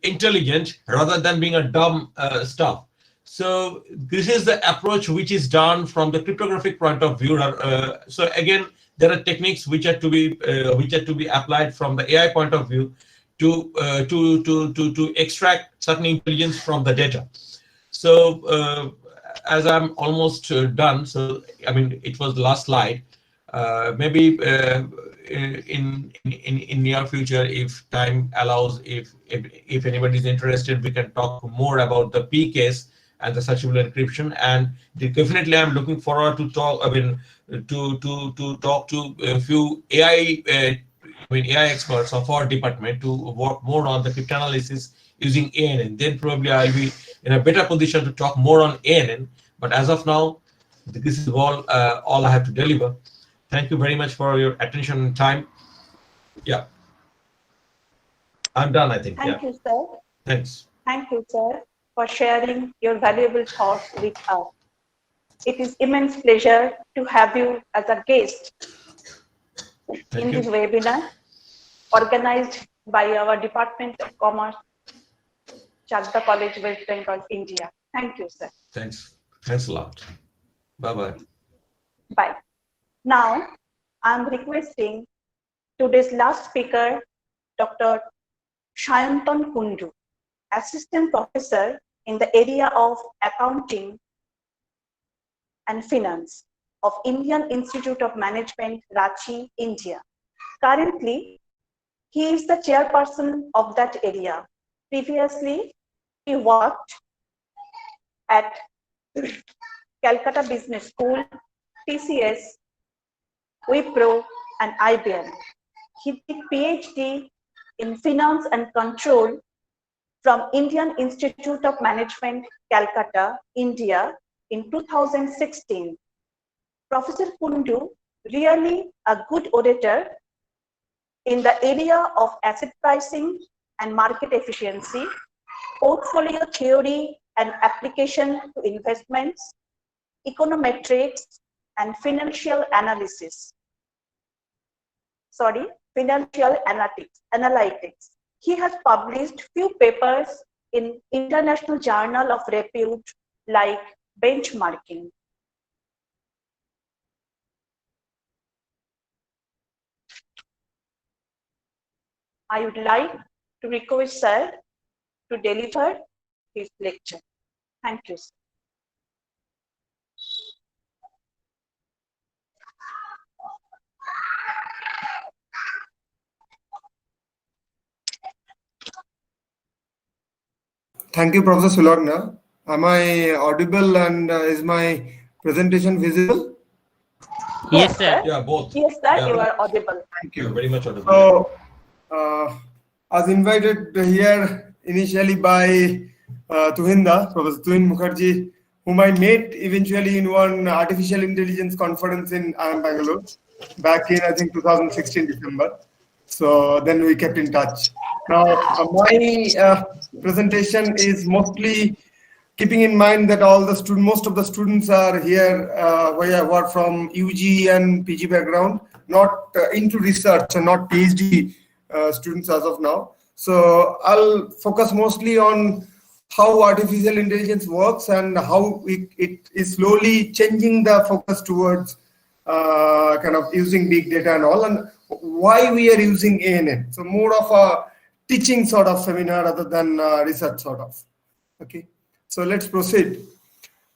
intelligent rather than being a dumb stuff. So this is the approach which is done from the cryptographic point of view. So again, there are techniques which are to be applied from the AI point of view to extract certain intelligence from the data. So as I'm almost done, so I mean it was the last slide. Maybe in near future, if time allows, if anybody is interested, we can talk more about the P case and the searchable encryption. And definitely, I'm looking forward to talk. I mean, to talk to a few AI experts of our department to work more on the cryptanalysis using ANN. Then probably I'll be in a better position to talk more on ANN. But as of now, this is all I have to deliver. Thank you very much for your attention and time. Yeah. I'm done, I think. Thank you, sir. Thanks. Thank you, sir, for sharing your valuable thoughts with us. It is immense pleasure to have you as a guest in this webinar organized by our Department of Commerce, Chakdaha College, West Bengal, India. Thank you, sir. Thanks. Thanks a lot. Bye-bye. Bye. Now, I'm requesting today's last speaker, Dr. Sayantan Kundu, Assistant Professor in the area of Accounting and Finance of Indian Institute of Management, Ranchi, India. Currently, he is the chairperson of that area. Previously, he worked at Calcutta Business School, TCS, Wipro, and IBM. He did PhD in Finance and Control from Indian Institute of Management, Calcutta, India in 2016. Professor Kundu, really a good auditor in the area of asset pricing and market efficiency, portfolio theory and application to investments, econometrics, and financial analytics. He has published few papers in international journal of repute like Benchmarking. I would like to request sir to deliver his lecture. Thank you, sir. Thank you, Professor Sulagna. Am I audible and is my presentation visible? Yes, sir. Yeah, both. Yes, sir, Yeah. you are audible. Thank You're you. very much audible. So, as invited here initially by Tuhinda, Professor Tuhin Mukherjee, whom I met eventually in one artificial intelligence conference in Bangalore back in, I think, 2016 December. So then we kept in touch. Now, my presentation is mostly keeping in mind that most of the students are here who are from UG and PG background, not into research and not PhD students as of now. So I'll focus mostly on how artificial intelligence works and how it is slowly changing the focus towards kind of using big data and all, and why we are using ANN. So more of a teaching sort of seminar rather than research sort of. Okay, so let's proceed.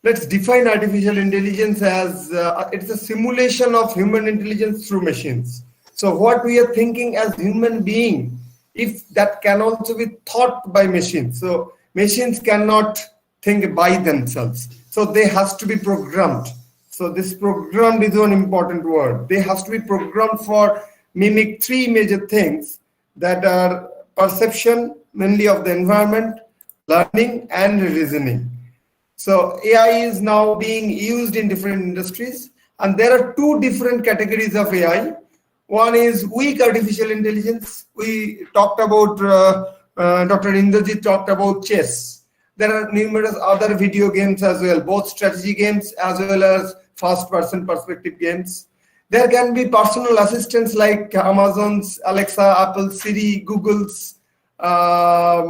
Let's define artificial intelligence as it's a simulation of human intelligence through machines. So what we are thinking as human being, if that can also be thought by machines. So machines cannot think by themselves. So they have to be programmed. So this programmed is one important word. They have to be programmed for mimic three major things that are perception, mainly of the environment, learning, and reasoning. So AI is now being used in different industries, and there are two different categories of AI. One is weak artificial intelligence. We talked about, Dr. Indrajit talked about chess. There are numerous other video games as well, both strategy games as well as first-person perspective games. There can be personal assistants like Amazon's Alexa, Apple Siri, Google's. We have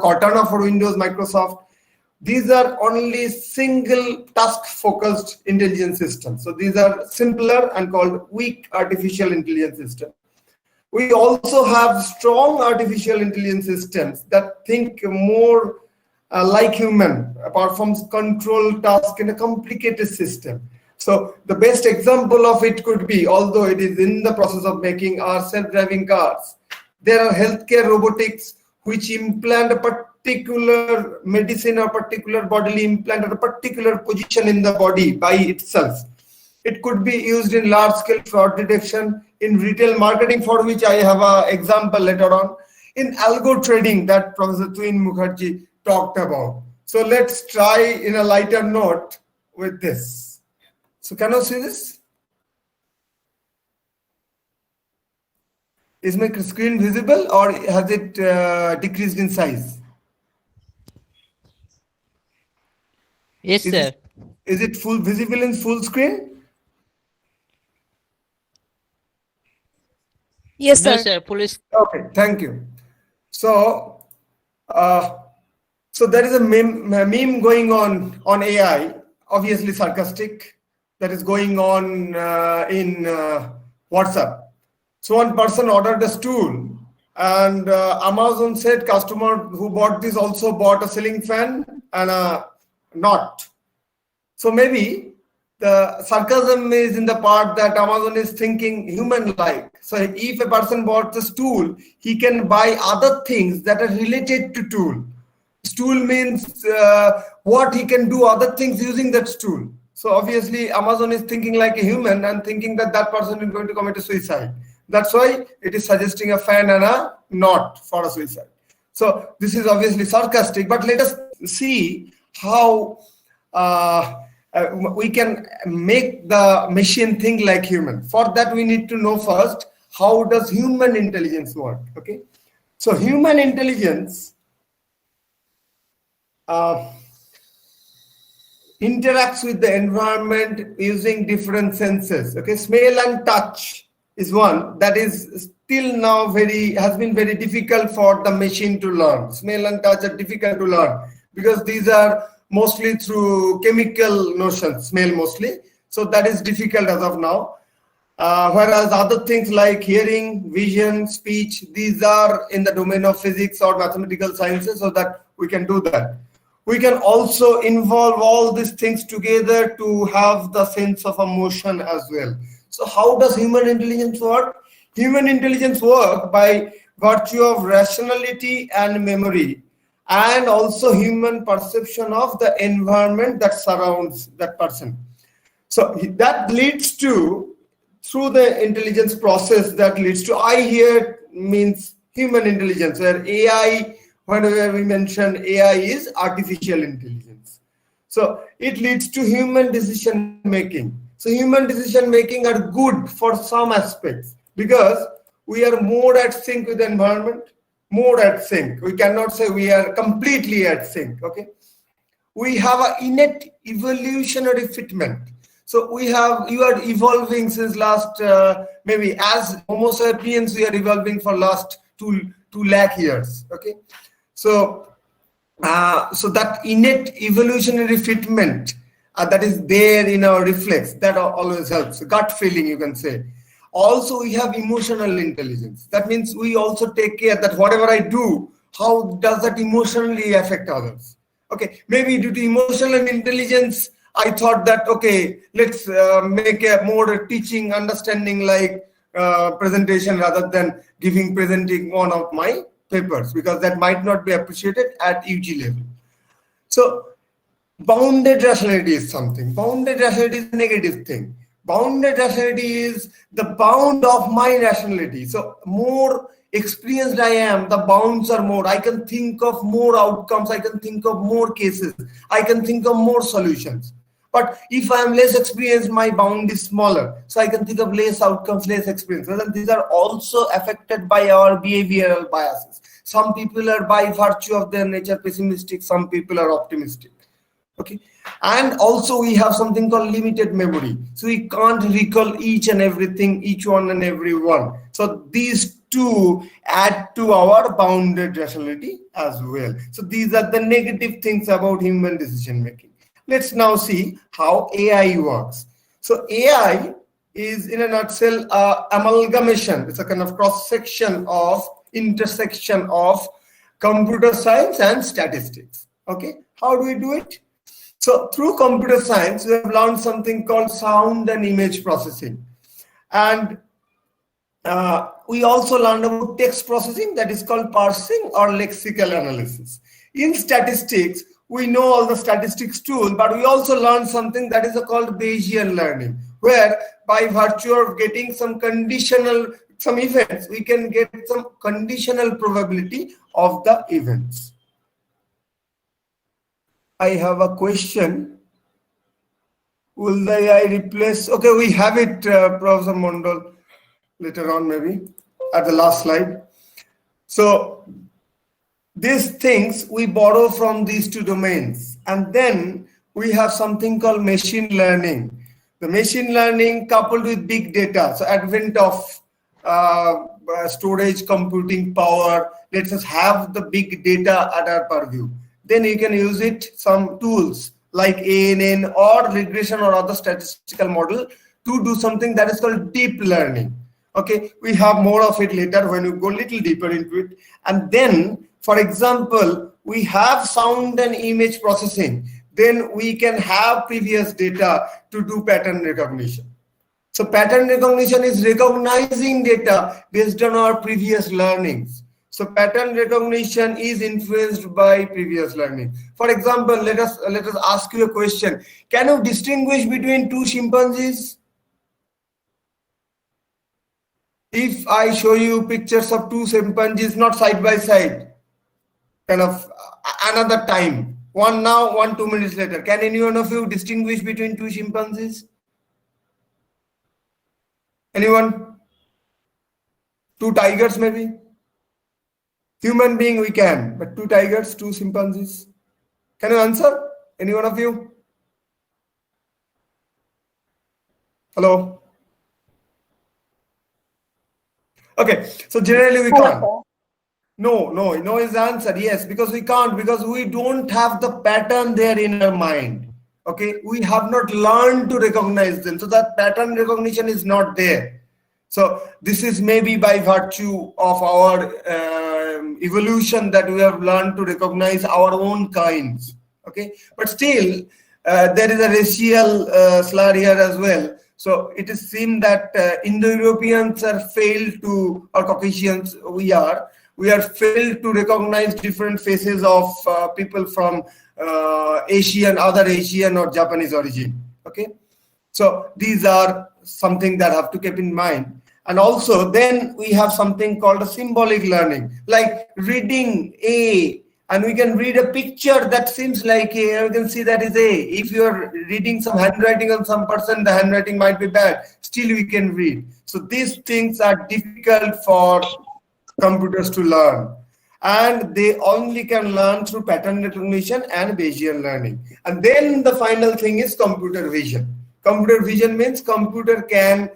Cortana for Windows, Microsoft. These are only single task-focused intelligence systems. So these are simpler and called weak artificial intelligence systems. We also have strong artificial intelligence systems that think more like human, performs control task in a complicated system. So the best example of it could be, although it is in the process of making, are self-driving cars. There are healthcare robotics which implant a particular medicine or particular bodily implant at a particular position in the body by itself. It could be used in large-scale fraud detection, in retail marketing, for which I have an example later on, in algo trading that Professor Twin Mukherjee talked about. So let's try in a lighter note with this. So can you see this? Is my screen visible or has it decreased in size? Yes, sir. Is it full visible in full screen? Yes, No, sir. sir. Police. Okay, thank you. So, so there is a meme going on AI, obviously sarcastic, that is going on in WhatsApp. So one person ordered a stool, and Amazon said customer who bought this also bought a ceiling fan and a knot. So maybe the sarcasm is in the part that Amazon is thinking human-like. So if a person bought the stool, he can buy other things that are related to tool. Stool means what he can do other things using that stool. So obviously Amazon is thinking like a human and thinking that that person is going to commit a suicide. That's why it is suggesting a fan and a knot for a suicide. So this is obviously sarcastic, but let us see how we can make the machine think like human. For that, we need to know first, how does human intelligence work? Okay, so human intelligence interacts with the environment using different senses. Okay, smell and touch is one that is still now has been very difficult for the machine to learn. Smell and touch are difficult to learn because these are mostly through chemical notions, smell mostly. So that is difficult as of now. Whereas other things like hearing, vision, speech, these are in the domain of physics or mathematical sciences, so that we can do that. We can also involve all these things together to have the sense of emotion as well. So how does human intelligence work? Human intelligence work by virtue of rationality and memory, and also human perception of the environment that surrounds that person. So that leads to, through the intelligence process, that leads to, I here means human intelligence, where AI, whenever we mention AI, is artificial intelligence. So it leads to human decision making. So human decision making are good for some aspects because we are more at sync with the environment, more at sync. We cannot say we are completely at sync. Okay, we have an innate evolutionary fitment. So you are evolving since last maybe as Homo sapiens we are evolving for last 2 lakh years. Okay, so that innate evolutionary fitment that is there in our reflex, that always helps. Gut feeling, you can say. Also, we have emotional intelligence. That means we also take care that whatever I do, how does that emotionally affect others? Okay, maybe due to emotional intelligence, I thought that, okay, let's make a more teaching, understanding like presentation rather than presenting one of my papers, because that might not be appreciated at UG level. So bounded rationality is something. Bounded rationality is a negative thing. Bounded rationality is the bound of my rationality. So more experienced I am, the bounds are more. I can think of more outcomes. I can think of more cases. I can think of more solutions. But if I am less experienced, my bound is smaller. So I can think of less outcomes, less experiences. And these are also affected by our behavioral biases. Some people are by virtue of their nature pessimistic, some people are optimistic. Okay. And also we have something called limited memory. So we can't recall each and everything, each one and every one. So these two add to our bounded rationality as well. So these are the negative things about human decision making. Let's now see how AI works. So AI is, in a nutshell, amalgamation. It's a kind of cross-section of intersection of computer science and statistics. Okay, how do we do it? So through computer science, we have learned something called sound and image processing. And we also learned about text processing, that is called parsing or lexical analysis. In statistics, we know all the statistics tools, but we also learned something that is called Bayesian learning, where by virtue of getting some events, we can get some conditional probability of the events. I have a question. Will the AI replace? Okay, we have it, Professor Mondal, later on maybe at the last slide. So these things we borrow from these two domains, and then we have something called machine learning. The machine learning coupled with big data, so advent of storage computing power lets us have the big data at our purview. Then you can use it, some tools like ANN or regression or other statistical model to do something that is called deep learning. Okay, we have more of it later when you go a little deeper into it. And then, for example, we have sound and image processing. Then we can have previous data to do pattern recognition. So pattern recognition is recognizing data based on our previous learnings. So pattern recognition is influenced by previous learning. For example, let us ask you a question. Can you distinguish between two chimpanzees? If I show you pictures of two chimpanzees, not side by side, kind of another time, one now, 2 minutes later, can any one of you distinguish between two chimpanzees? Anyone? Two tigers maybe? Human being we can, but two tigers, two chimpanzees. Can you answer? Any one of you? Hello? Okay, so generally we can't. No is the answer. Yes, because we can't, because we don't have the pattern there in our mind. Okay, we have not learned to recognize them. So that pattern recognition is not there. So this is maybe by virtue of our evolution that we have learned to recognize our own kinds. Okay, but still there is a racial slur here as well. So it is seen that Indo-Europeans are failed to, or Caucasians we are failed to recognize different faces of people from Asian, other Asian or Japanese origin. Okay, so these are something that have to keep in mind. And also then we have something called a symbolic learning, like reading A, and we can read a picture that seems like A, you can see that is A. If you are reading some handwriting on some person, the handwriting might be bad, still we can read. So these things are difficult for computers to learn, and they only can learn through pattern recognition and Bayesian learning. And then the final thing is computer vision. Computer vision means computer can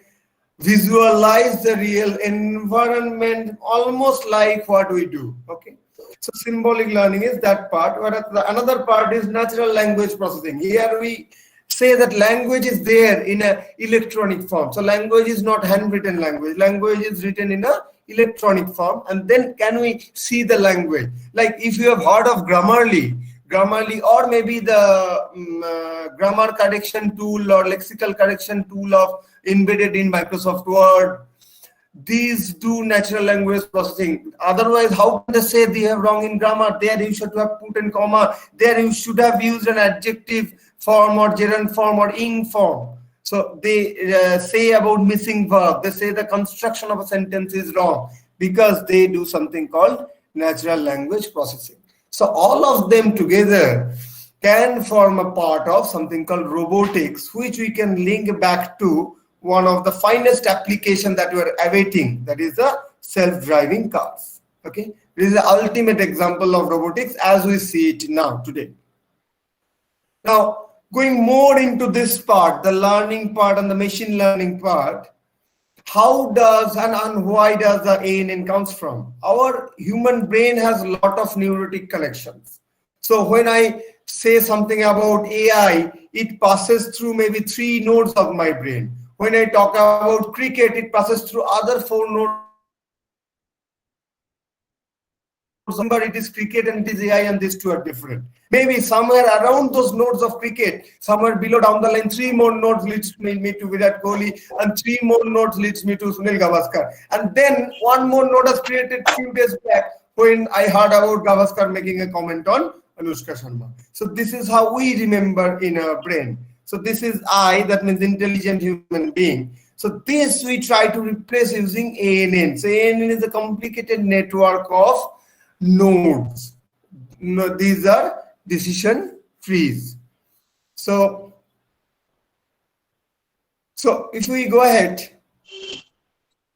visualize the real environment almost like what we do. Okay, so symbolic learning is that part, whereas the another part is natural language processing. Here we say that language is there in a electronic form. So language is not handwritten language. Language is written in a electronic form. And then can we see the language? Like if you have heard of Grammarly, or maybe the grammar correction tool or lexical correction tool of embedded in Microsoft Word, these do natural language processing. Otherwise, how can they say they have wrong in grammar? There you should have put in comma. There you should have used an adjective form or gerund form or ing form. So they say about missing verb. They say the construction of a sentence is wrong because they do something called natural language processing. So all of them together can form a part of something called robotics, which we can link back to one of the finest application that we are awaiting, that is the self-driving cars. Okay, this is the ultimate example of robotics as we see it now today. Now, going more into this part, the learning part and the machine learning part, how does and why does the ANN comes from? Our human brain has a lot of neurotic connections. So when I say something about AI, it passes through maybe 3 nodes of my brain. When I talk about cricket, it passes through other 4 nodes. Somewhere it is cricket and it is AI, and these two are different. Maybe somewhere around those nodes of cricket, somewhere below down the line, 3 more nodes leads me to Virat Kohli, and 3 more nodes leads me to Sunil Gavaskar. And then 1 more node has created few days back when I heard about Gavaskar making a comment on Anushka Sharma. So this is how we remember in our brain. So this is I, that means intelligent human being. So this we try to replace using ANN. So ANN is a complicated network of nodes. No, these are decision trees. So if we go ahead,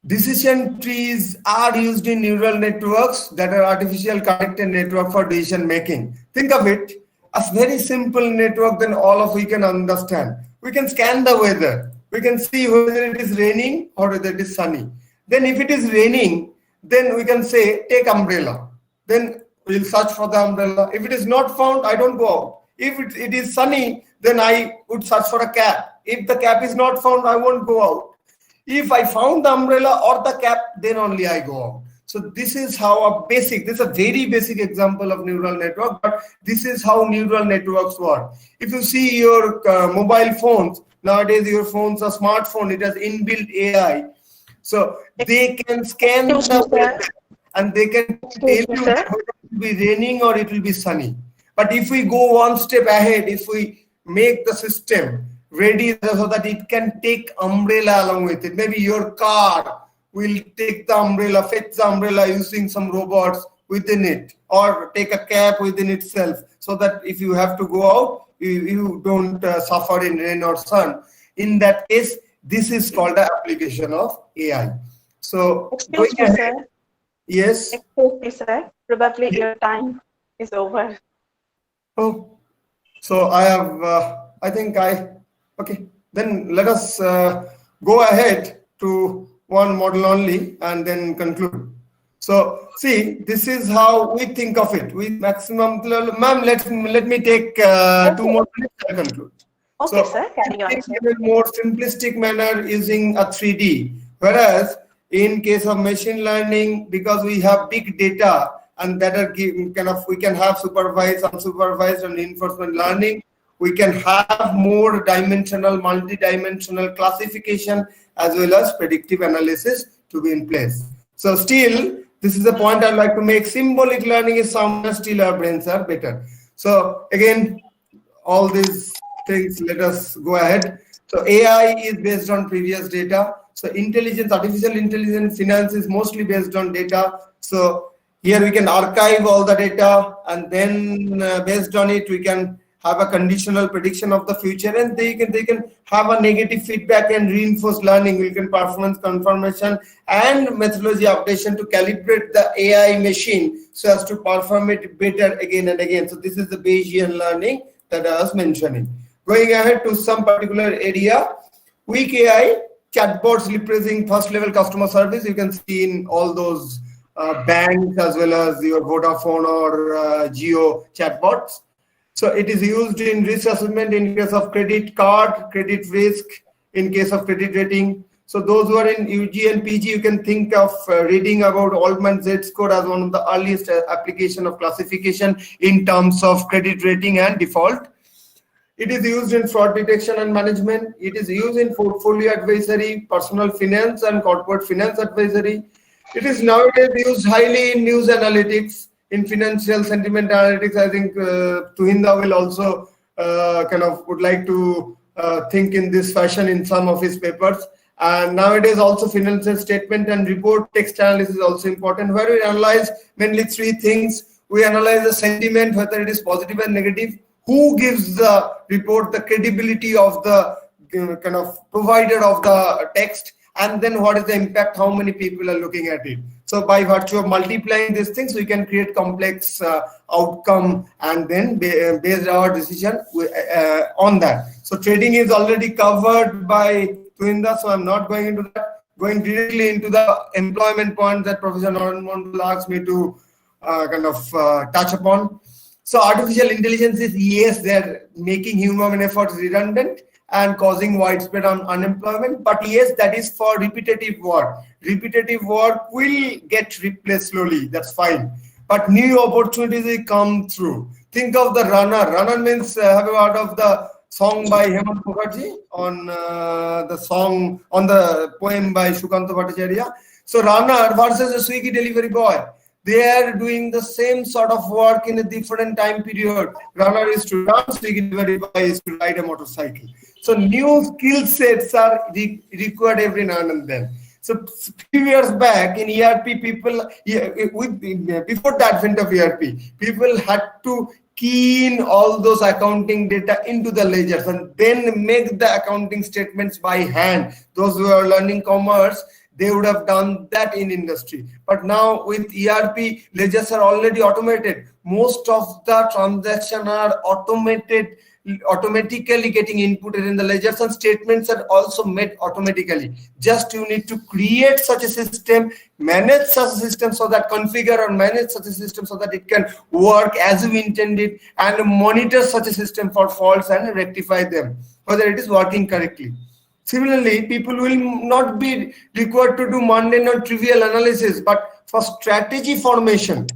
decision trees are used in neural networks that are artificial connected network for decision making. Think of it as very simple network, then all of we can understand. We can scan the weather. We can see whether it is raining or whether it is sunny. Then if it is raining, then we can say, take umbrella. Then we'll search for the umbrella. If it is not found, I don't go out. If it is sunny, then I would search for a cap. If the cap is not found, I won't go out. If I found the umbrella or the cap, then only I go out. So this is how this is a very basic example of neural network, but this is how neural networks work. If you see your mobile phones, nowadays your phones are smartphone, it has inbuilt AI. So they can scan the weather and they can tell you whether it will be raining or it will be sunny. But if we go one step ahead, if we make the system ready so that it can take umbrella along with it, maybe your car will take the umbrella, fetch the umbrella using some robots within it, or take a cap within itself, so that if you have to go out, you don't suffer in rain or sun. In that case, this is called the application of AI. So, excuse me, sir. Yes. Excuse me, sir. Probably your time is over. Oh, so I have. Okay. Then let us go ahead to one model only and then conclude. So see, this is how we think of it. We maximum, ma'am, let me take 2 more minutes and conclude. Okay, so, sir, carry on. In a more simplistic manner using a 3D, whereas in case of machine learning, because we have big data and that are we can have supervised, unsupervised, and reinforcement learning. We can have more dimensional, multi-dimensional classification as well as predictive analysis to be in place. So still, this is a point I'd like to make. Symbolic learning is somewhere still our brains are better. So again, all these things, let us go ahead. So AI is based on previous data. So intelligence, artificial intelligence, finance is mostly based on data. So here we can archive all the data, and then based on it, we can have a conditional prediction of the future, and they can have a negative feedback and reinforced learning. We can performance confirmation and methodology updation to calibrate the AI machine so as to perform it better again and again. So this is the Bayesian learning that I was mentioning. Going ahead to some particular area, weak AI, chatbots replacing first level customer service. You can see in all those banks as well as your Vodafone or Geo chatbots. So it is used in risk assessment in case of credit card, credit risk, in case of credit rating. So those who are in UG and PG, you can think of reading about Altman Z-score as one of the earliest application of classification in terms of credit rating and default. It is used in fraud detection and management. It is used in portfolio advisory, personal finance and corporate finance advisory. It is nowadays used highly in news analytics, in financial sentiment analytics. I think Tuhinda will also would like to think in this fashion in some of his papers. And nowadays also financial statement and report text analysis is also important, where we analyze mainly 3 things. We analyze the sentiment, whether it is positive and negative, who gives the report, the credibility of the kind of provider of the text, and then what is the impact, how many people are looking at it. So by virtue of multiplying these things, we can create complex outcome and then base our decision on that. So trading is already covered by Tuhinda, so I'm not going into that. Going directly into the employment point that Professor Naran asked me to touch upon. So artificial intelligence is, yes, they're making human efforts redundant and causing widespread unemployment. But yes, that is for repetitive work. Repetitive work will get replaced slowly. That's fine. But new opportunities will come through. Think of the runner. Runner means, have you heard of the song by Hemant Mukherjee on the poem by Shukanta Bhattacharya? So runner versus a Swiggy delivery boy. They are doing the same sort of work in a different time period. Runner is to run, Swiggy delivery boy is to ride a motorcycle. So new skill sets are required every now and then. So few years back in ERP, people, before the advent of ERP, people had to key in all those accounting data into the ledgers and then make the accounting statements by hand. Those who are learning commerce, they would have done that in industry. But now with ERP, ledgers are already automated. Most of the transactions are automatically getting inputted in the ledgers, and statements are also made automatically. Just you need to create such a system, manage such a system so that configure or manage such a system so that it can work as you intended, and monitor such a system for faults and rectify them, whether it is working correctly. Similarly, people will not be required to do mundane or trivial analysis, but for strategy formation,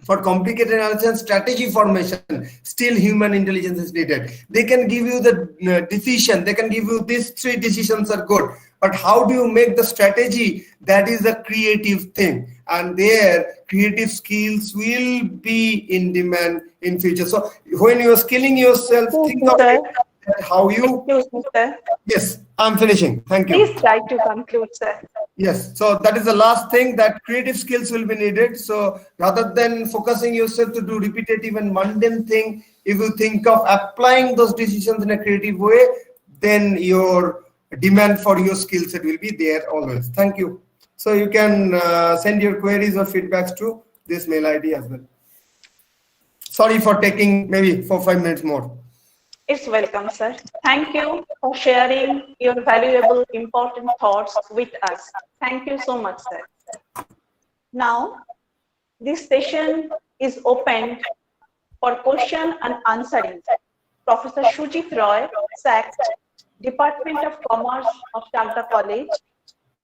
for complicated analysis and strategy formation, still human intelligence is needed. They can give you the decision, they can give you these 3 decisions are good, but how do you make the strategy? That is a creative thing, and their creative skills will be in demand in future. So when you are skilling yourself, think of it, how you... Yes, I'm finishing. Thank you. Please try to conclude, sir. Yes, so that is the last thing, that creative skills will be needed. So rather than focusing yourself to do repetitive and mundane thing, if you think of applying those decisions in a creative way, then your demand for your skill set will be there always. Thank you. So you can send your queries or feedbacks to this mail ID as well. Sorry for taking maybe 4-5 minutes more. It's welcome, sir. Thank you for sharing your valuable, important thoughts with us. Thank you so much, sir. Now, this session is opened for question and answering. Professor Shujit Roy, SAC, Department of Commerce of Chakdaha College,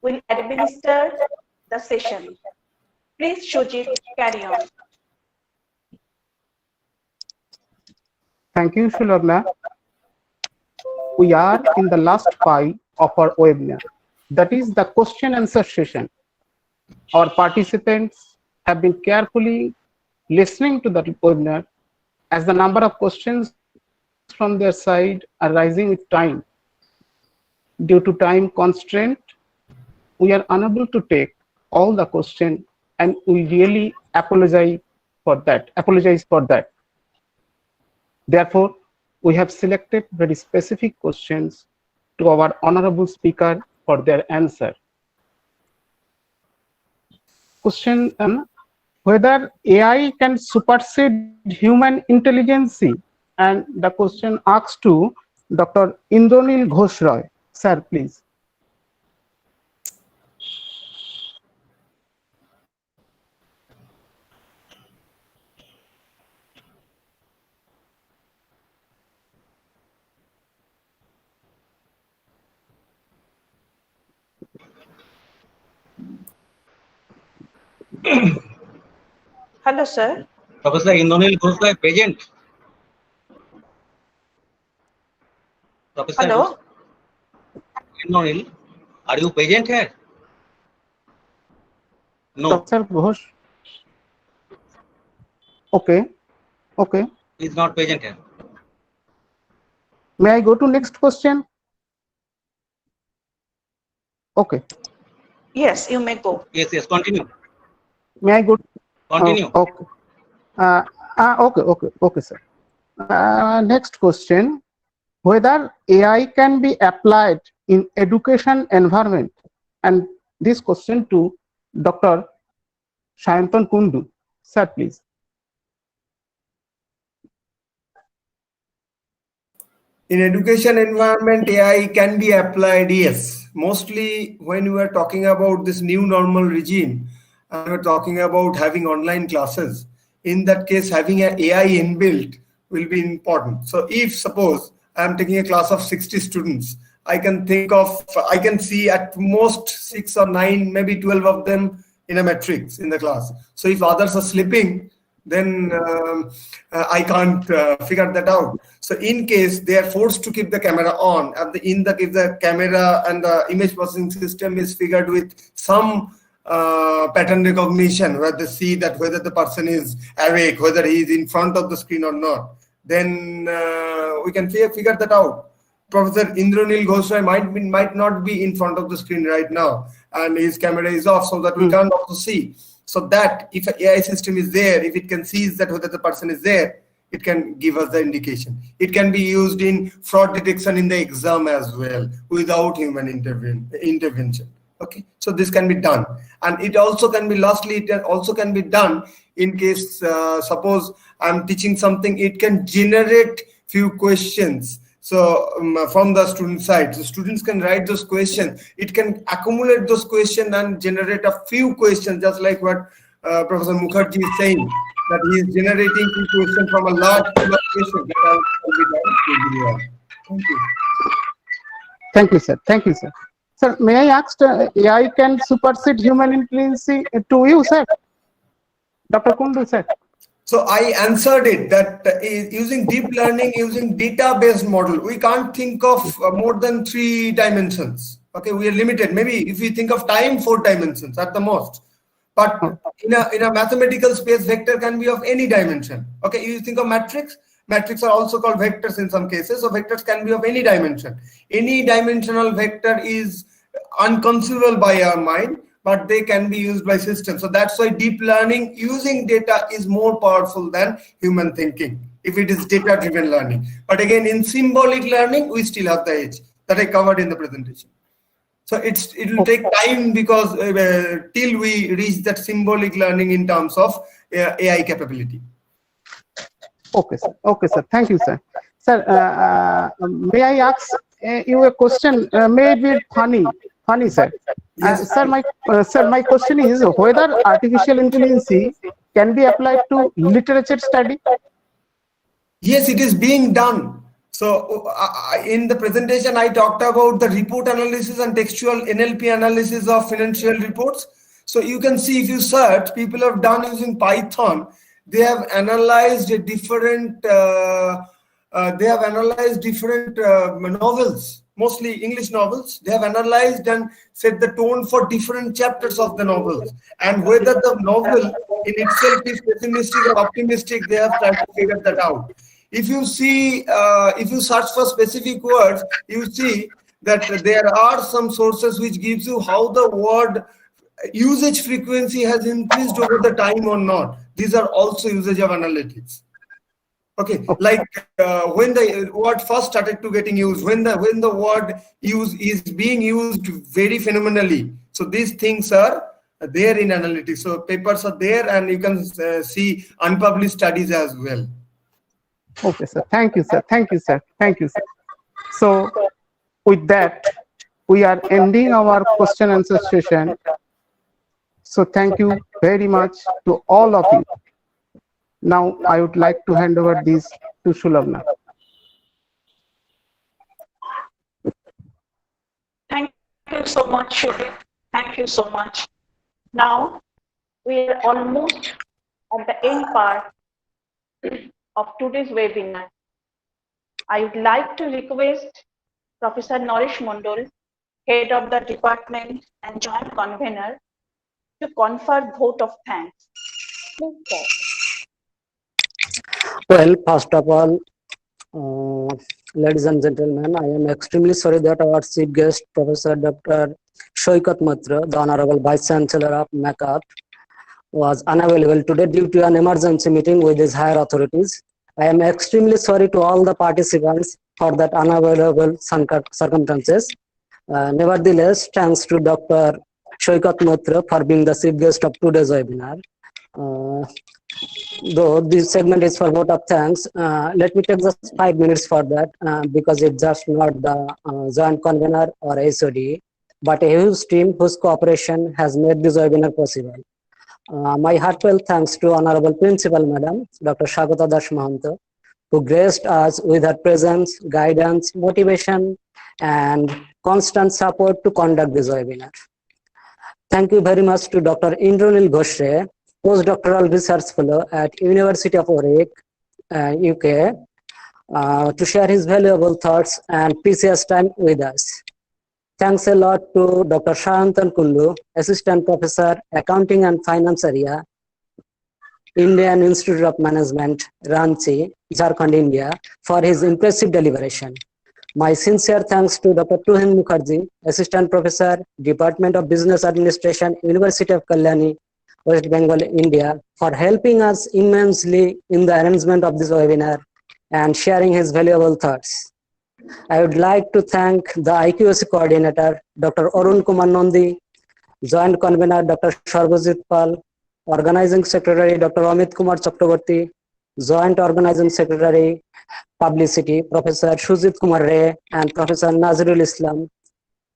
will administer the session. Please, Shujit, carry on. Thank you, Shulagna. We are in the last 5 of our webinar. That is the question answer session. Our participants have been carefully listening to the webinar as the number of questions from their side are rising with time. Due to time constraint, we are unable to take all the questions, and we really apologize for that. Therefore, we have selected very specific questions to our honorable speaker for their answer. Question: whether AI can supersede human intelligence? And the question asked to Dr. Indranil Ghosh Roy. Sir, please. Hello, sir. Professor Indranil Ghosh Roy present. Professor Hello. Indranil, are you present here? No. Professor Ghosh. Okay. Okay. He is not present here. May I go to next question? Okay. Yes, you may go. Yes, yes, continue. May I go? Continue. Okay. Okay, sir. Next question, whether AI can be applied in education environment, and this question to Dr. Sayantan Kundu. Sir, please. In education environment, AI can be applied, yes. Mostly when we are talking about this new normal regime, and we're talking about having online classes, in that case, having an AI inbuilt will be important. So if suppose I'm taking a class of 60 students, I can see at most 6 or 9, maybe 12 of them in a matrix in the class. So if others are sleeping, then I can't figure that out. So in case they are forced to keep the camera on, if the camera and the image processing system is figured with some pattern recognition, where they see that whether the person is awake, whether he is in front of the screen or not, then we can figure that out. Professor Indranil Ghosh might not be in front of the screen right now, and his camera is off, so that we can't also see. So that if an AI system is there, if it can see that whether the person is there, it can give us the indication. It can be used in fraud detection in the exam as well, without human intervention. Okay, so this can be done, and it also can be done in case suppose I'm teaching something, it can generate few questions. So from the student side, the students can write those questions. It can accumulate those questions and generate a few questions, just like what Professor Mukherjee is saying, that he is generating few questions from a large pool of questions that will be done. Thank you. Thank you, sir. Thank you, sir. Sir, may I ask, AI can supersede human intelligence to you, sir? Dr. Kundu, sir. So I answered it that using deep learning, using data-based model, we can't think of more than 3 dimensions. Okay, we are limited. Maybe if we think of time, 4 dimensions at the most. But in a mathematical space, vector can be of any dimension. Okay, you think of matrix. Matrix are also called vectors in some cases. So vectors can be of any dimension. Any dimensional vector is unconceivable by our mind, but they can be used by systems. So that's why deep learning using data is more powerful than human thinking, if it is data-driven learning. But again, in symbolic learning, we still have the edge that I covered in the presentation. So it will take time, because till we reach that symbolic learning in terms of AI capability. Okay, sir. Okay, sir. Thank you, sir. Sir, may I ask you a question? Maybe funny, sir. Yes. Sir, my question is whether artificial intelligence can be applied to literature study. Yes, it is being done. So in the presentation, I talked about the report analysis and textual NLP analysis of financial reports. So you can see, if you search, people have done using Python. They have analyzed different novels, mostly English novels. They have analyzed and set the tone for different chapters of the novels, and whether the novel in itself is pessimistic or optimistic, they have tried to figure that out. If you see, if you search for specific words, you see that there are some sources which gives you how the word usage frequency has increased over the time or not. These are also usage of analytics. Okay, like when the word first started to getting used, when the word is being used very phenomenally. So these things are there in analytics. So papers are there, and you can see unpublished studies as well. Okay, sir. Thank you, sir. Thank you, sir. Thank you, sir. So with that, we are ending our question and answer session. So thank you very much to all of you. Now I would like to hand over this to Shulabna. Thank you so much, Shubhi. Thank you so much. Now we are almost at the end part of today's webinar. I would like to request Professor Naresh Mondal, Head of the Department and Joint Convener, to confer vote of thanks. Please, sir. Well, first of all, ladies and gentlemen, I am extremely sorry that our chief guest, Professor Dr. Shoikat Matra, the Honorable Vice Chancellor of MACAP, was unavailable today due to an emergency meeting with his higher authorities. I am extremely sorry to all the participants for that unavoidable circumstances. Nevertheless, thanks to Dr. Shoikat Matra for being the chief guest of today's webinar. Though this segment is for vote of thanks, let me take just 5 minutes for that because it's just not the joint convener or HOD, but a huge team whose cooperation has made this webinar possible. My heartfelt thanks to Honorable Principal Madam, Dr. Chakdaha Das Mahanta, who graced us with her presence, guidance, motivation, and constant support to conduct this webinar. Thank you very much to Dr. Indranil Ghosh, postdoctoral research fellow at University of Warwick, UK, to share his valuable thoughts and precious time with us. Thanks a lot to Dr. Shayantan Kundu, Assistant Professor, Accounting and Finance Area, Indian Institute of Management, Ranchi, Jharkhand, India, for his impressive deliberation. My sincere thanks to Dr. Tuhin Mukherjee, Assistant Professor, Department of Business Administration, University of Kalyani, West Bengal, India, for helping us immensely in the arrangement of this webinar and sharing his valuable thoughts. I would like to thank the IQAC coordinator, Dr. Arun Kumar Nandi, Joint Convener, Dr. Sharbajit Pal, Organizing Secretary, Dr. Amit Kumar Chakraborty, Joint Organizing Secretary, Publicity, Professor Shujit Kumar Ray and Professor Nazirul Islam,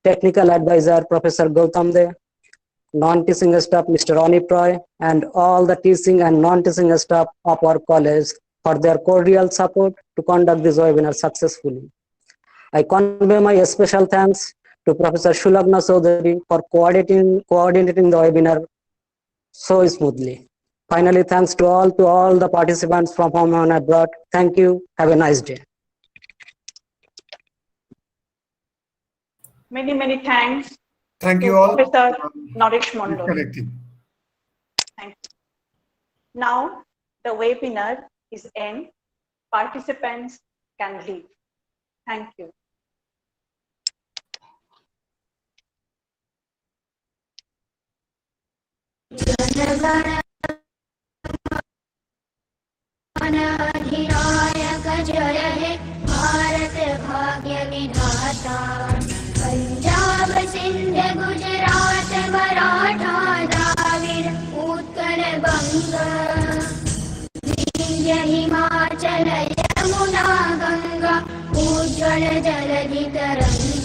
Technical Advisor, Professor Gautam De, non-teaching staff, Mr. Anip Roy, and all the teaching and non-teaching staff of our college for their cordial support to conduct this webinar successfully. I convey my special thanks to Professor Shulagna Chaudhary for coordinating the webinar so smoothly. Finally, thanks to all the participants from home and abroad. Thank you. Have a nice day. Many, many thanks. Thank to you all. Professor Naresh Mondal. Collective. Thank you. Now, the webinar is end. Participants can leave. Thank you. अधिनायक जय हे भारत भाग्य विधाता पंजाब सिंध गुजरात मराठा द्राविड़ उत्कल बंग विंध्य हिमालय